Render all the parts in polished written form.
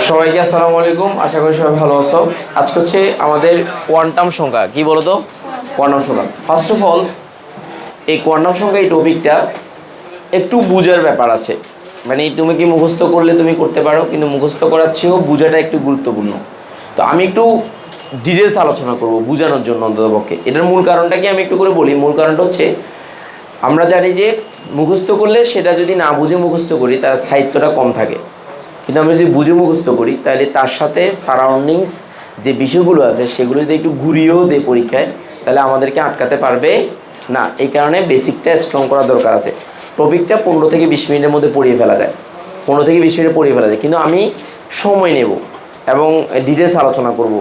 সবাইকে আসসালামু আলাইকুম, আশা করি সবাই ভালো আছো। আজকে হচ্ছে আমাদের কোয়ান্টাম সংখ্যা, কি বলো তো? কোয়ান্টাম সংখ্যা। ফার্স্ট অফ অল, এই কোয়ান্টাম সংখ্যা এই টপিকটা একটু বুঝার ব্যাপার আছে। মানে তুমি কি মুখস্থ করলে তুমি করতে পারো, কিন্তু মুখস্থ করার চেয়েও বোঝাটা একটু গুরুত্বপূর্ণ। তো আমি একটু ডিটেলস আলোচনা করব বোঝানোর জন্য অন্ততপক্ষে। এটার মূল কারণটা কি আমি একটু করে বলি। মূল কারণটা হচ্ছে, আমরা জানি যে মুখস্থ করলে সেটা যদি না বুঝে মুখস্থ করি তার স্থায়িত্বটা কম থাকে, কিন্তু আমরা যদি বুঝে মুখস্থ করি তাহলে তার সাথে সারাউন্ডিংস যে বিষয়গুলো আছে সেগুলো যদি একটু ঘুরিয়েও দেয় পরীক্ষায়, তাহলে আমাদেরকে আটকাতে পারবে না। এই কারণে বেসিকটা স্ট্রং করা দরকার আছে। টপিকটা 15 থেকে 20 মিনিটের মধ্যে পড়িয়ে ফেলা যায়, 15 থেকে 20 মিনিটে পড়িয়ে ফেলা যায়, কিন্তু আমি সময় নেব এবং ডিটেলস আলোচনা করব,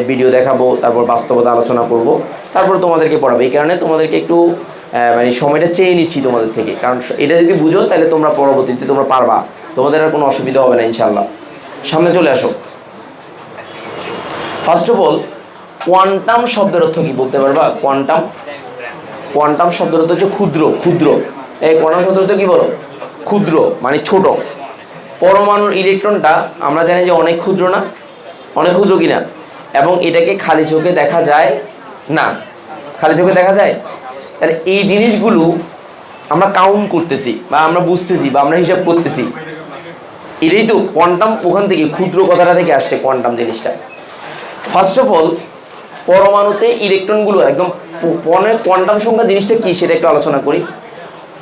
ভিডিও দেখাবো, তারপর বাস্তবতা আলোচনা করব, তারপর তোমাদেরকে পড়াবো। এই কারণে তোমাদেরকে একটু মানে সময়টা চেয়ে নিচ্ছি তোমাদের থেকে, কারণ এটা যদি বুঝো তাহলে তোমরা পরবর্তীতে তোমরা পারবা, তোমাদের আর কোনো অসুবিধা হবে না ইনশাল্লাহ। সামনে চলে আসো। ফার্স্ট অফ অল, কোয়ান্টাম শব্দের অর্থ কি বলতে পারবা? কোয়ান্টাম কোয়ান্টাম শব্দের অর্থ হচ্ছে ক্ষুদ্র। ক্ষুদ্র, এই কোয়ান্টাম শব্দের অর্থ কি বলো? ক্ষুদ্র মানে ছোট। পরমাণুর ইলেকট্রনটা আমরা জানি যে অনেক ক্ষুদ্র না? অনেক ক্ষুদ্র কিনা? এবং এটাকে খালি চোখে দেখা যায় না। খালি চোখে দেখা যায়? তাহলে এই জিনিসগুলো আমরা কাউন্ট করতেছি বা আমরা বুঝতেছি বা আমরা হিসাব করতেছি, এটাই তো কোয়ান্টাম। ওখান থেকে ক্ষুদ্র কথাটা থেকে আসছে কোয়ান্টাম জিনিসটা। ফার্স্ট অফ অল, পরমাণুতে ইলেকট্রনগুলো একদম কোয়ান্টাম সংখ্যা জিনিসটা কী সেটা একটু আলোচনা করি।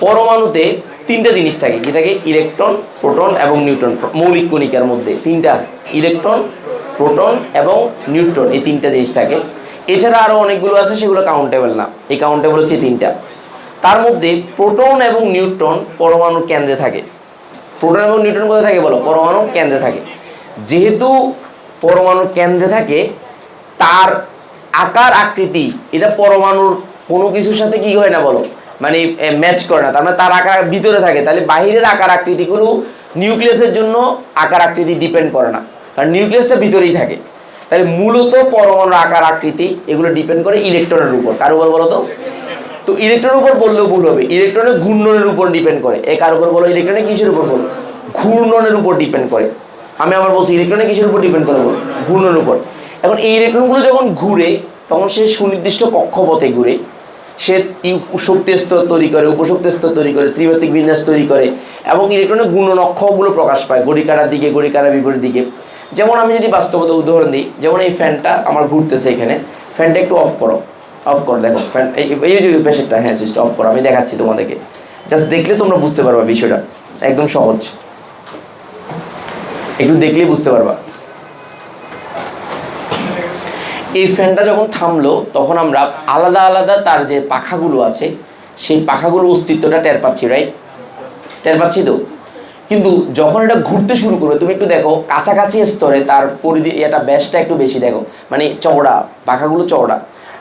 পরমাণুতে তিনটা জিনিস থাকে, কি থাকে? ইলেকট্রন, প্রোটন এবং নিউট্রন। মৌলিক কণিকার মধ্যে তিনটা, ইলেকট্রন, প্রোটন এবং নিউট্রন, এই তিনটা জিনিস থাকে। এছাড়া আরও অনেকগুলো আছে, সেগুলো কাউন্টেবল না। এই কাউন্টেবল হচ্ছে তিনটা। তার মধ্যে প্রোটন এবং নিউট্রন পরমাণুর কেন্দ্রে থাকে। প্রোটন এবং নিউট্রন কোথায় থাকে বলো? পরমাণুর কেন্দ্রে থাকে। যেহেতু পরমাণুর কেন্দ্রে থাকে, তার আকার আকৃতি এটা পরমাণুর কোনো কিছুর সাথে কি হয় না বলো, মানে ম্যাচ করে না। তার মানে তার আকার ভিতরে থাকে, তাহলে বাহিরের আকার আকৃতিগুলো নিউক্লিয়াসের জন্য আকার আকৃতি ডিপেন্ড করে না, কারণ নিউক্লিয়াসটা ভিতরেই থাকে। তাহলে মূলত পরমাণুর আকার আকৃতি এগুলো ডিপেন্ড করে ইলেকট্রনের উপর। কার উপর বলো তো? তো ইলেকট্রনের উপর বললেও ভুল হবে, ইলেকট্রনের ঘূর্ণনের উপর ডিপেন্ড করে। এ কার উপর বলো? ইলেকট্রনের কিসের উপর বলো? ঘূর্ণনের উপর ডিপেন্ড করে। আমি আবার বলছি ইলেকট্রনের কিসের উপর ডিপেন্ড করে বলো? ঘূর্ণনের উপর। এখন এই ইলেকট্রনগুলো যখন ঘুরে, তখন সে সুনির্দিষ্ট কক্ষপথে ঘুরে। সে শক্তি স্তর তৈরি করে, উপশক্তি স্তর তৈরি করে, ত্রিমাত্রিক বিন্যাস তৈরি করে, এবং ইলেকট্রনের ঘূর্ণন অক্ষগুলো প্রকাশ পায় ঘড়ি কাটার দিকে, ঘড়ি কাটার বিপরীত দিকে। যেমন আমি যদি বাস্তবতা উদাহরণ দিই, যেমন এই ফ্যানটা আমার ঘুরতেছে এখানে, ফ্যানটা একটু অফ করো, অফ করো, দেখো ফ্যান এই যে প্রেশারটা, হ্যাঁ সিস্টেম অফ করো, আমি দেখাচ্ছি তোমাদেরকে, জাস্ট দেখলে তোমরা বুঝতে পারবা বিষয়টা। একদম সহজ, একটু দেখলেই বুঝতে পারবা। এই ফ্যানটা যখন থামলো, তখন আমরা আলাদা আলাদা তার যে পাখাগুলো আছে সেই পাখাগুলোর অস্তিত্বটা টের পাচ্ছি, রাইট? টের পাচ্ছি তো। কিন্তু যখন এটা ঘুরতে শুরু করবে, তুমি একটু দেখো কাছাকাছি স্তরে তার পরিধি, এটা ব্যাসটা একটু বেশি, দেখো মানে চওড়া, পাখাগুলো চওড়া।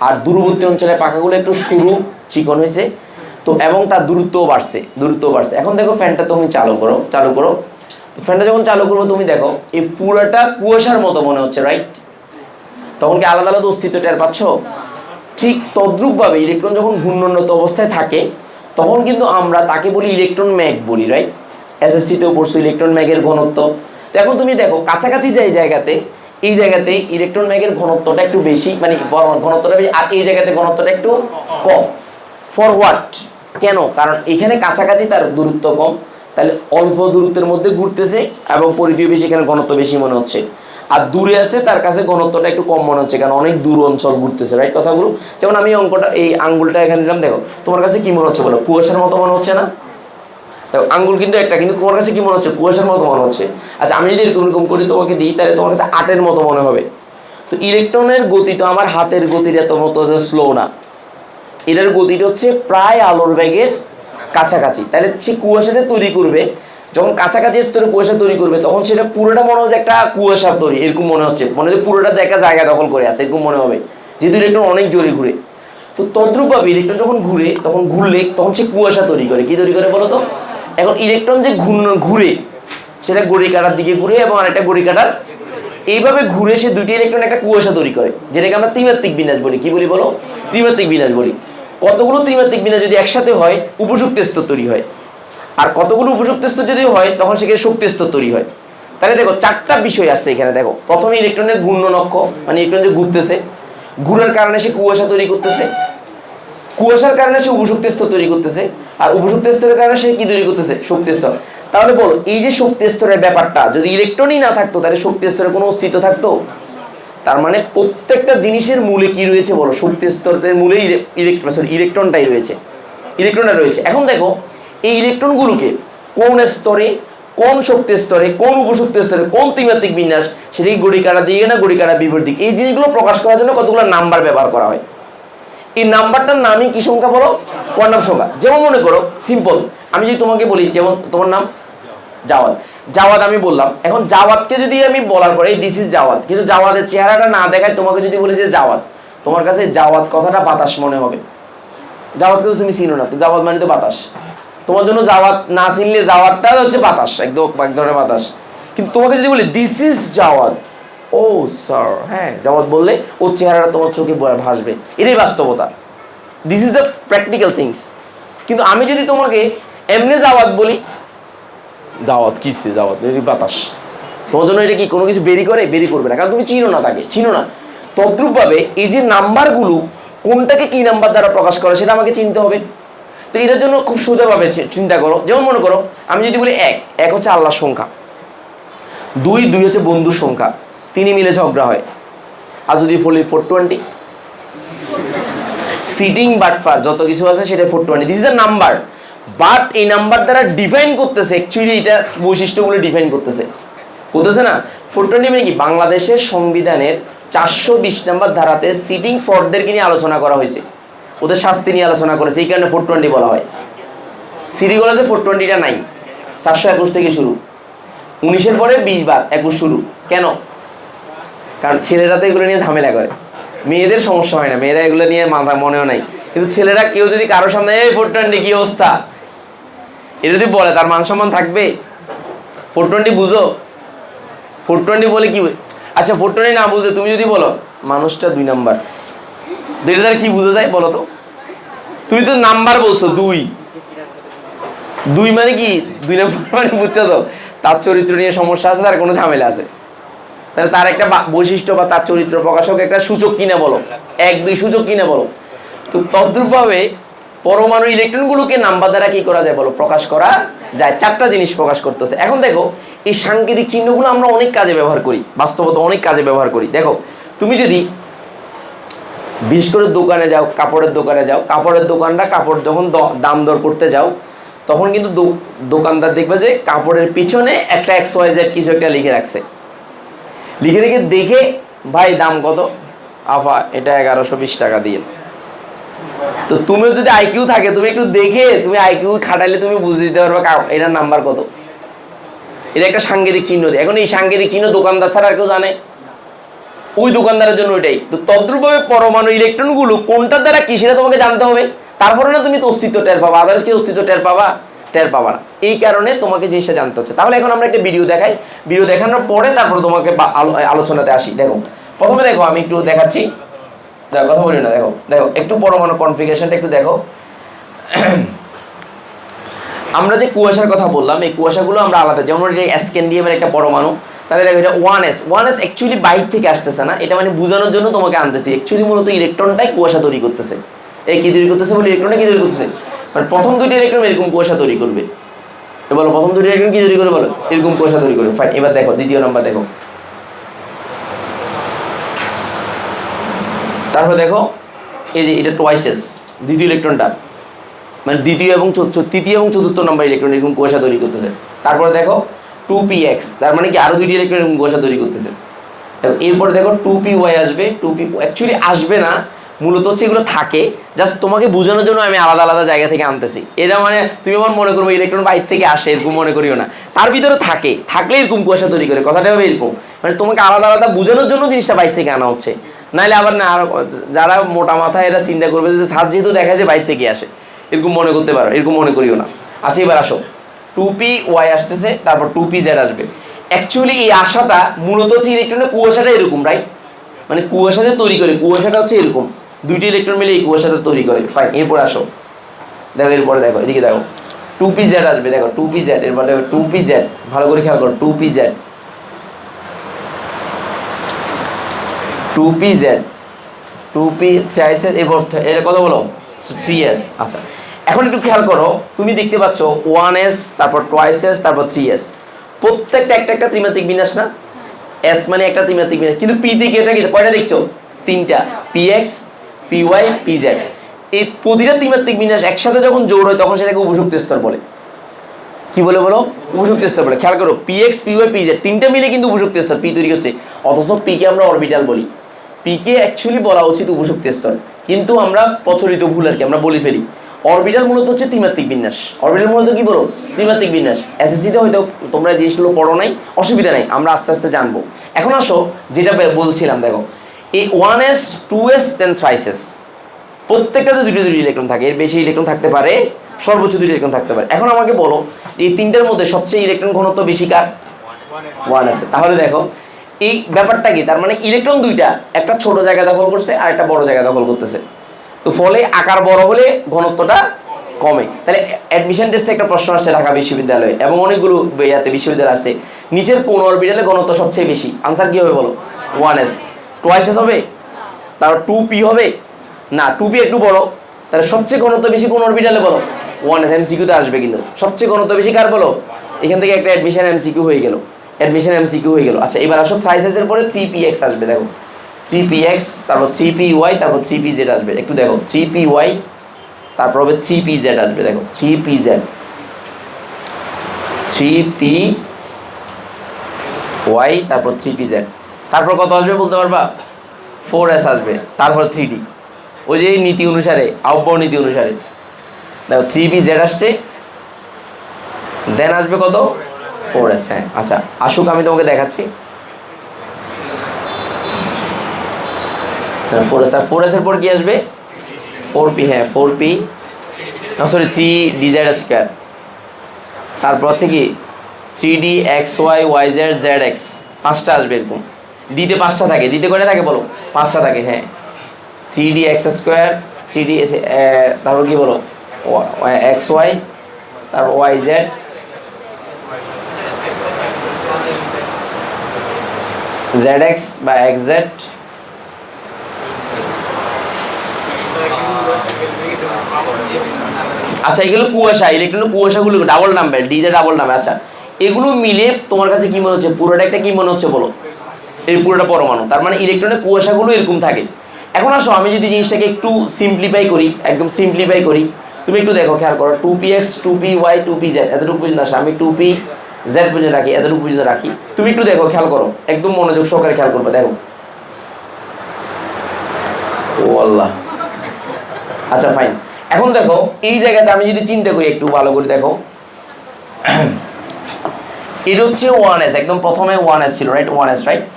আর দূরবর্তী অঞ্চলে পাখাগুলো একটু সরু, চিকন হয়েছে তো, এবং তার দূরত্বও বাড়ছে, দূরত্বও বাড়ছে। এখন দেখো ফ্যানটা তুমি চালু করো, চালু করো। তো ফ্যানটা যখন চালু করবো, তুমি দেখো এই পুরোটা কুয়াশার মতো মনে হচ্ছে, রাইট? তখন কি আলাদা আলাদা অস্তিত্ব টের পাচ্ছ? ঠিক তদ্রূপভাবে ইলেকট্রন যখন ঘূর্ণনত অবস্থায় থাকে, তখন কিন্তু আমরা তাকে বলি ইলেকট্রন ম্যাগ বলি, রাইট? এসএসসিতেও পড়ছো ইলেকট্রন ম্যাগের ঘনত্ব। তো এখন তুমি দেখো কাছাকাছি যে জায়গাতে, এই জায়গাতে ইলেকট্রন ম্যাগের ঘনত্বটা একটু বেশি, মানে ঘনত্বটা বেশি, আর এই জায়গাতে ঘনত্বটা একটু কম। ফরওয়ার্ড কেন? কারণ এখানে কাছাকাছি তার দূরত্ব কম, তাহলে অল্প দূরত্বের মধ্যে ঘুরতেছে এবং পরিধিও বেশি, এখানে ঘনত্ব বেশি মনে হচ্ছে। আর দূরে আছে, তার কাছে ঘনত্বটা একটু কম মনে হচ্ছে, কারণ অনেক দূর অঞ্চল ঘুরতেছে, রাইট? কথাগুলো যেমন আমি অঙ্কটা, এই আঙ্গুলটা এখানে দিলাম, দেখো তোমার কাছে কি মনে হচ্ছে বলো? কুয়াশার মতো মনে হচ্ছে না? দেখো আঙ্গুল কিন্তু একটা, কিন্তু তোমার কাছে কি মনে হচ্ছে? কুয়াশার মতো মনে হচ্ছে। আচ্ছা, আমি যদি এরকম এরকম করি তোমাকে দিই, তাহলে তোমার কাছে আটের মতো মনে হবে। তো ইলেকট্রনের গতি তো আমার হাতের গতির এত মতো স্লো না, এটার গতিটা হচ্ছে প্রায় আলোর বেগের কাছাকাছি। তাহলে সে কুয়াশাতে তৈরি করবে, যখন কাছাকাছি স্তরে কুয়াশা তৈরি করবে, তখন সেটা পুরোটা মনে হচ্ছে একটা কুয়াশার তৈরি, এরকম মনে হচ্ছে, মনে হচ্ছে পুরোটা জায়গা দখল করে আছে, এরকম মনে হবে, যেহেতু ইলেকট্রন অনেক জোরে ঘুরে। তো তদ্রূপভাবে ইলেকট্রন যখন ঘুরে, তখন ঘুরলে তখন সে কুয়াশা তৈরি করে। কি তৈরি করে বলো তো? এখন ইলেকট্রন যে ঘুরে, সেটা ঘড়ি কাটার দিকে ঘুরে এবং আরেকটা ঘড়ি কাটার, এইভাবে ঘুরে সে দুটি ইলেকট্রন একটা কুয়াশা তৈরি করে, যেটাকে আমরা ত্রিমাত্রিক বিন্যাস বলি। কি বলি বলো? ত্রিমাত্রিক বিন্যাস বলি। কতগুলো ত্রিমাত্রিক বিন্যাস যদি একসাথে হয়, উপযুক্ত স্তর তৈরি হয়। আর কতগুলো উপযুক্ত স্তর যদি হয়, তখন সেখানে শক্তি স্তর তৈরি হয়। তাহলে দেখো চারটা বিষয় আছে এখানে। দেখো প্রথমে ইলেকট্রনের ঘূর্ণনক্ষ, মানে ইলেকট্রন যে ঘুরতেছে, ঘুরার কারণে সে কুয়াশা তৈরি করতেছে, কুয়াশার কারণে সে উপশক্তি স্তর তৈরি করতেছে, আর উপশক্তি স্তরের কারণে সে কি তৈরি করতেছে? শক্তি স্তর। তাহলে বলো এই যে শক্তি স্তরের ব্যাপারটা, যদি ইলেকট্রনই না থাকতো তাহলে শক্তি স্তরের কোনো অস্তিত্ব থাকতো? তার মানে প্রত্যেকটা জিনিসের মূলে কি রয়েছে বলো? শক্তি স্তরের মূলে ইলেকট্রনটাই রয়েছে, ইলেকট্রনটা রয়েছে। এখন দেখো এই ইলেকট্রনগুলোকে কোন স্তরে, কোন শক্তি স্তরে, কোন উপশক্তি স্তরে, কোন ত্রিমাত্রিক বিন্যাস, সেটা কি ঘড়ি কাঁটা দিকে না ঘড়ি কাঁটা বিপরীত দিক, এই জিনিসগুলো প্রকাশ করার জন্য কতগুলো নাম্বার ব্যবহার করা হয়। এই নাম্বারটার নামই কি সংখ্যা বলো? কোয়ান্টাম সংখ্যা। যেমন মনে করো সিম্পল, আমি যদি তোমাকে বলি, যেমন তোমার নাম জাওয়াদ, জাওয়াদ আমি বললাম। এখন জাওয়াদকে যদি আমি বলার পরে দিস ইজ জাওয়াদ, কিন্তু জাওয়াদের চেহারাটা না দেখায় তোমাকে যদি বলি যে জাওয়াদ, তোমার কাছে জাওয়াদ কথাটা বাতাস মনে হবে। জাওয়াদকে তো তুমি চিনো না, তো জাওয়াদ মানে তো বাতাস। তোমার জন্য জাওয়াদ না চিনলে জাওয়াদটা হচ্ছে বাতাস, একদম এক ধরনের বাতাস। কিন্তু তোমাকে যদি বলি দিস ইজ জাওয়াদ, ও স্যার, হ্যাঁ জাওয়াদ বললে ওর চেহারাটা তোমার চোখে ভাসবে, এটাই বাস্তবতা। This is the practical things. কিন্তু আমি যদি তোমাকে এমনি জাওয়াদ বলি, জাওয়াদ কিসে জাওয়াদ, বাতাস, তোমার জন্য এটা কি কোনো কিছু বেরি করে? বেরি করবে না, কারণ তুমি চিনো না তাকে, চিনো না। তদ্রূপভাবে এই যে নাম্বারগুলো কোনটাকে কি নাম্বার দ্বারা প্রকাশ করে সেটা আমাকে চিনতে হবে। তো এটার জন্য খুব সোজাভাবে চিন্তা করো। যেমন মনে করো আমি যদি বলি এক হচ্ছে আল্লাহর সংখ্যা, দুই হচ্ছে বন্ধুর সংখ্যা, তিনি মিলে ঝগড়া হয়। আর যদি বলি 420, সিটিং বাটফার যত কিছু আছে সেটা 420, this is the number. But এই নাম্বার দ্বারা ডিফাইন করতেছে, অ্যাকচুয়ালি এটা বৈশিষ্ট্যগুলো ডিফাইন করতেছে না। 420 মানে কি? বাংলাদেশের সংবিধানের 420 নম্বর ধারাতে সিটিং ফরদেরকে নিয়ে আলোচনা করা হয়েছে, ওদের শাস্তি নিয়ে আলোচনা করেছে, এই কারণে 420 বলা হয়। সিটিগুলোতে 420টা নাই, 421 থেকে শুরু, 19-এর পরে 20 বার 21 শুরু। কেন? কারণ ছেলেরা তো এগুলো নিয়ে ঝামেলা করে, মেয়েদের সমস্যা হয় না, মেয়েরা এগুলো নিয়ে মাথা মনেও নাই। কিন্তু ছেলেরা কেউ যদি কারোর সামনে 420 কি অবস্থা এটা যদি বলে, তার মান সম্মান থাকবে? 420 বুঝো? 420 বলে কি? আচ্ছা 420 না বুঝে তুমি যদি বলো মানুষটা 2 নাম্বার, এটা দ্বারা কি বুঝা যায় বলো তো? তুমি তো নাম্বার বলছো, 2 মানে কি? 2 নাম্বার মানে বুঝছো তো তার চরিত্র নিয়ে সমস্যা আছে, তার কোনো ঝামেলা আছে, তাহলে তার একটা বৈশিষ্ট্য বা তার চরিত্র প্রকাশক একটা সূচক কিনা বলো, 1-2 সূচক কিনা বলো। তো তদ্রূপভাবে পরমাণু ইলেকট্রনগুলোকে নাম্বার দ্বারা কি করা যায় বলো? প্রকাশ করা যায়। 4টা জিনিস প্রকাশ করতেছে। এখন দেখো এই সাংকেতিক চিহ্নগুলো আমরা অনেক কাজে ব্যবহার করি, বাস্তবত অনেক কাজে ব্যবহার করি। দেখো তুমি যদি বিশেষ করে দোকানে যাও, কাপড়ের দোকানে যাও, কাপড়ের দোকানটা কাপড় যখন দাম দর করতে যাও, তখন কিন্তু দোকানদার দেখবে যে কাপড়ের পিছনে একটা XYZ কিছু একটা লিখে রাখছে, লিখে রেখে দেখে ভাই দাম কত? আফা এটা 1120 টাকা দিয়ে। তো তুমিও যদি আইকিউ থাকে, তুমি একটু দেখে, তুমি আইকিউ খাটাইলে তুমি বুঝে দিতে পারবে এটার নাম্বার কত। এটা একটা সাংকেতিক চিহ্ন। এখন এই সাংকেতিক চিহ্ন দোকানদার ছাড়া আর কেউ জানে? ওই দোকানদারের জন্য ওইটাই। তো তদ্রূপভাবে পরমাণু ইলেকট্রনগুলো কোনটার দ্বারা কি সেটা তোমাকে জানতে হবে, তারপরে না তুমি তো অস্তিত্ব টের পাবা, আদার্স কি অস্তিত্ব টের পাবা? টের পাবা না। এই কারণে তোমাকে জিনিসটা জানতে হচ্ছে। তাহলে এখন আমরা একটা ভিডিও দেখাই, ভিডিও দেখানোর পরে তারপরে তোমাকে আলোচনাতে আসি। দেখো প্রথমে দেখো আমি একটু দেখাচ্ছি, কথা বলি না, দেখো দেখো একটু পরমাণু কনফিগারেশনটা একটু দেখো। আমরা যে কুয়াশার কথা বললাম, এই কুয়াশাগুলো আমরা আলাদা, যেমন স্ক্যান্ডিয়ামের একটা পরমাণু, তাহলে দেখো এটা 1s অ্যাকচুয়ালি বাইরে থেকে আসতেছে না, এটা মানে বোঝানোর জন্য তোমাকে আনতেছি। অ্যাকচুয়ালি মূলত ইলেকট্রনটাই কুয়াশা তৈরি করতেছে। এই কি তৈরি করতেছে বলে? ইলেকট্রনটা কি তৈরি করতেছে? মানে প্রথম 2টি ইলেকট্রন এরকম কুয়াশা তৈরি করবে, বলো প্রথম 2টি ইলেকট্রন কি তৈরি করবে বলো? এরকম কুয়াশা তৈরি করবে। ফাইন, এবার দেখো দ্বিতীয় নাম্বার দেখো, তারপরে দেখো এই যে এটা টুয়াইসেস, দ্বিতীয় ইলেকট্রনটা মানে তৃতীয় এবং চতুর্থ নম্বর ইলেকট্রন এরকম কুয়াশা তৈরি করতেছে। তারপরে দেখো 2px, তার মানে কি আরো 2টি ইলেকট্রন এরকম কুয়াশা তৈরি করতেছে। এরপরে দেখো 2py আসবে, 2p অ্যাকচুয়ালি আসবে না, মূলত হচ্ছে এগুলো থাকে, জাস্ট তোমাকে বোঝানোর জন্য আমি আলাদা আলাদা জায়গা থেকে আনতেছি। এটা মানে তুমি আমার মনে করবো ইলেকট্রন বাইরে থেকে আসে এরকম মনে করিও না, তার ভিতরে থাকলে এরকম কুয়াশা তৈরি করে, কথাটা হবে এরকম। মানে তোমাকে আলাদা আলাদা বোঝানোর জন্য জিনিসটা বাইরে থেকে আনা হচ্ছে, নাহলে আবার না যারা মোটা মাথা এরা চিন্তা করবে যে ছাদ যেহেতু দেখা যায় বাইরে থেকে আসে, এরকম মনে করতে পারো, এরকম মনে করিও না। আচ্ছা এবার আসো 2py আসতেছে, তারপর 2pz আসবে। অ্যাকচুয়ালি এই আশাটা মূলত হচ্ছে ইলেকট্রনের কুয়াশাটা এরকম, রাইট? মানে কুয়াশা যে তৈরি করে, কুয়াশাটা হচ্ছে এরকম, 2টি ইলেকট্রন মিলে এই কুয়াশাটা তৈরি করে। ফাইন, এরপর আসো দেখো, এরপরে দেখো এদিকে দেখো 2pz আসবে, দেখো 2pz, এরপর দেখো 2pz, ভালো করে খেয়াল করো 2pz, 2pz 2p3s এরপর এটা কত বলো 3s। আচ্ছা এখন একটু খেয়াল করো, তুমি দেখতে পাচ্ছ 1s তারপর 2s তারপর 3s, প্রত্যেকটা একটা একটা ত্রিমাত্রিক বিন্যাস না? s মানে একটা ত্রিমাত্রিক বিন্যাস, কিন্তু p থেকে এটা কি কয়টা দেখছো? তিনটা, px py pz। এই প্রতিটা ত্রিমাত্রিক বিন্যাস একসাথে যখন জোড় হয় তখন সেটাকে উপযুক্ত স্তর বলে। কি বলে বলো? উপযুক্ত স্তর বলে। খেয়াল করো px py pz তিনটা মিলে কিন্তু উপযুক্ত স্তর পি তৈরি হচ্ছে, অথচ p কে আমরা অরবিটাল বলি। p কে অ্যাকচুয়ালি বলা উচিত উপযুক্ত স্তর, কিন্তু আমরা প্রচলিত ভুল আর কি আমরা বলি ফেলি। অরবিটাল মূলত হচ্ছে ত্রিমাত্রিক বিন্যাস। অরবিটাল মূলত কি বলো? ত্রিমাত্রিক বিন্যাস। এসএসসিতে হয়তো তোমরা এই জিনিসগুলো পড়ো নাই, অসুবিধা নেই, আমরা আস্তে আস্তে জানবো। এখন আসো যেটা বলছিলাম, দেখো এই 1s 2s দেন 3s প্রত্যেকটাতে দুটো দুটো ইলেকট্রন থাকে, এর বেশি ইলেকট্রন থাকতে পারে, সর্বোচ্চ দুটো ইলেকট্রন থাকতে পারে। এখন আমাকে বলো এই তিনটার মধ্যে সবচেয়ে ইলেকট্রন ঘনত্ব বেশি কার? 1s। তাহলে দেখো এই ব্যাপারটা কি, তার মানে ইলেকট্রন দুইটা একটা ছোট জায়গা দখল করছে আর একটা বড় জায়গা দখল করতেছে, তো ফলে আকার বড় হলে ঘনত্বটা কমে। তাহলে অ্যাডমিশন টেস্টে একটা প্রশ্ন আসছে ঢাকা বিশ্ববিদ্যালয়ে এবং অনেকগুলো ইয়াতে বিশ্ববিদ্যালয় আসছে, নিচের কোন অরবিটালে ঘনত্ব সবচেয়ে বেশি? আনসার কি হবে বলো? 1s। 2s হবে? তারপর 2p হবে না, 2p একটু বড়, তাহলে সবচেয়ে ঘনত্ব বেশি কোন অরবিটালে বলো? 1s। এমসিকিউতে আসবে কিন্তু সবচেয়ে ঘনত্ব বেশি কার বলো? এখান থেকে একটা অ্যাডমিশন এমসিকিউ হয়ে গেল, অ্যাডমিশন এমসিকিউ হয়ে গেল। আচ্ছা এবার আসো 5s এর পরে 3px আসবে, দেখো 3px তারপর 3py তারপর 3pz আসবে, একটু দেখো 3py তারপর হবে 3pz আসবে, দেখো 3pz 3py তারপর 3pz, তারপর কত আসবে বলতে পারবা? 4s আসবে, তারপর 3d। ওই যে নীতি অনুসারে, আহ্বান নীতি অনুসারে দেখো 3pz আসছে, দেন আসবে কত? 4s। হ্যাঁ আচ্ছা আসুক আমি তোমাকে দেখাচ্ছি। 4s, 4s এর পর কি আসবে? 4p। হ্যাঁ 4p, না সরি 3dz স্কোয়ার, তারপর হচ্ছে কি 3d xy yz zx, পাঁচটা আসবে এরকম। ডিতে পাঁচটা থাকে, ডিতে কয়টা থাকে বলো? পাঁচটা থাকে। হ্যাঁ 3d x স্কোয়ার 3d, তারপর কি বলো xy তারপর yz zx বা xz। আচ্ছা এগুলো কুয়াশা, ইলেকট্রন কুয়াশাগুলো ডাবল নাম্বার, ডিজে ডাবল নাম্বার। আচ্ছা এগুলো মিলে তোমার কাছে কি মনে হচ্ছে? পুরোটা একটা কি মনে হচ্ছে বলো? এই পুরোটা পরমাণু, তার মানে ইলেকট্রনের কুয়াশাগুলো এরকম থাকে। এখন আসো আমি যদি জিনিসটাকে একটু সিম্পলিফাই করি, একদম সিম্পলিফাই করি, তুমি একটু দেখো খেয়াল করো 2px 2py 2pz এতটুকু পর্যন্ত আসে, আমি 2pz পর্যন্ত রাখি, এতটুকু পর্যন্ত রাখি, তুমি একটু দেখো খেয়াল করো, একদম মনোযোগ সহকারে খেয়াল করবে, দেখো ও আল্লাহ। আচ্ছা ফাইন, এখন দেখো এই জায়গাতে আমি যদি চিন্তা করি একটু ভালো করে দেখো, এটা হচ্ছে 1s, একদম প্রথমে 1s ছিল রাইট, 1s রাইট।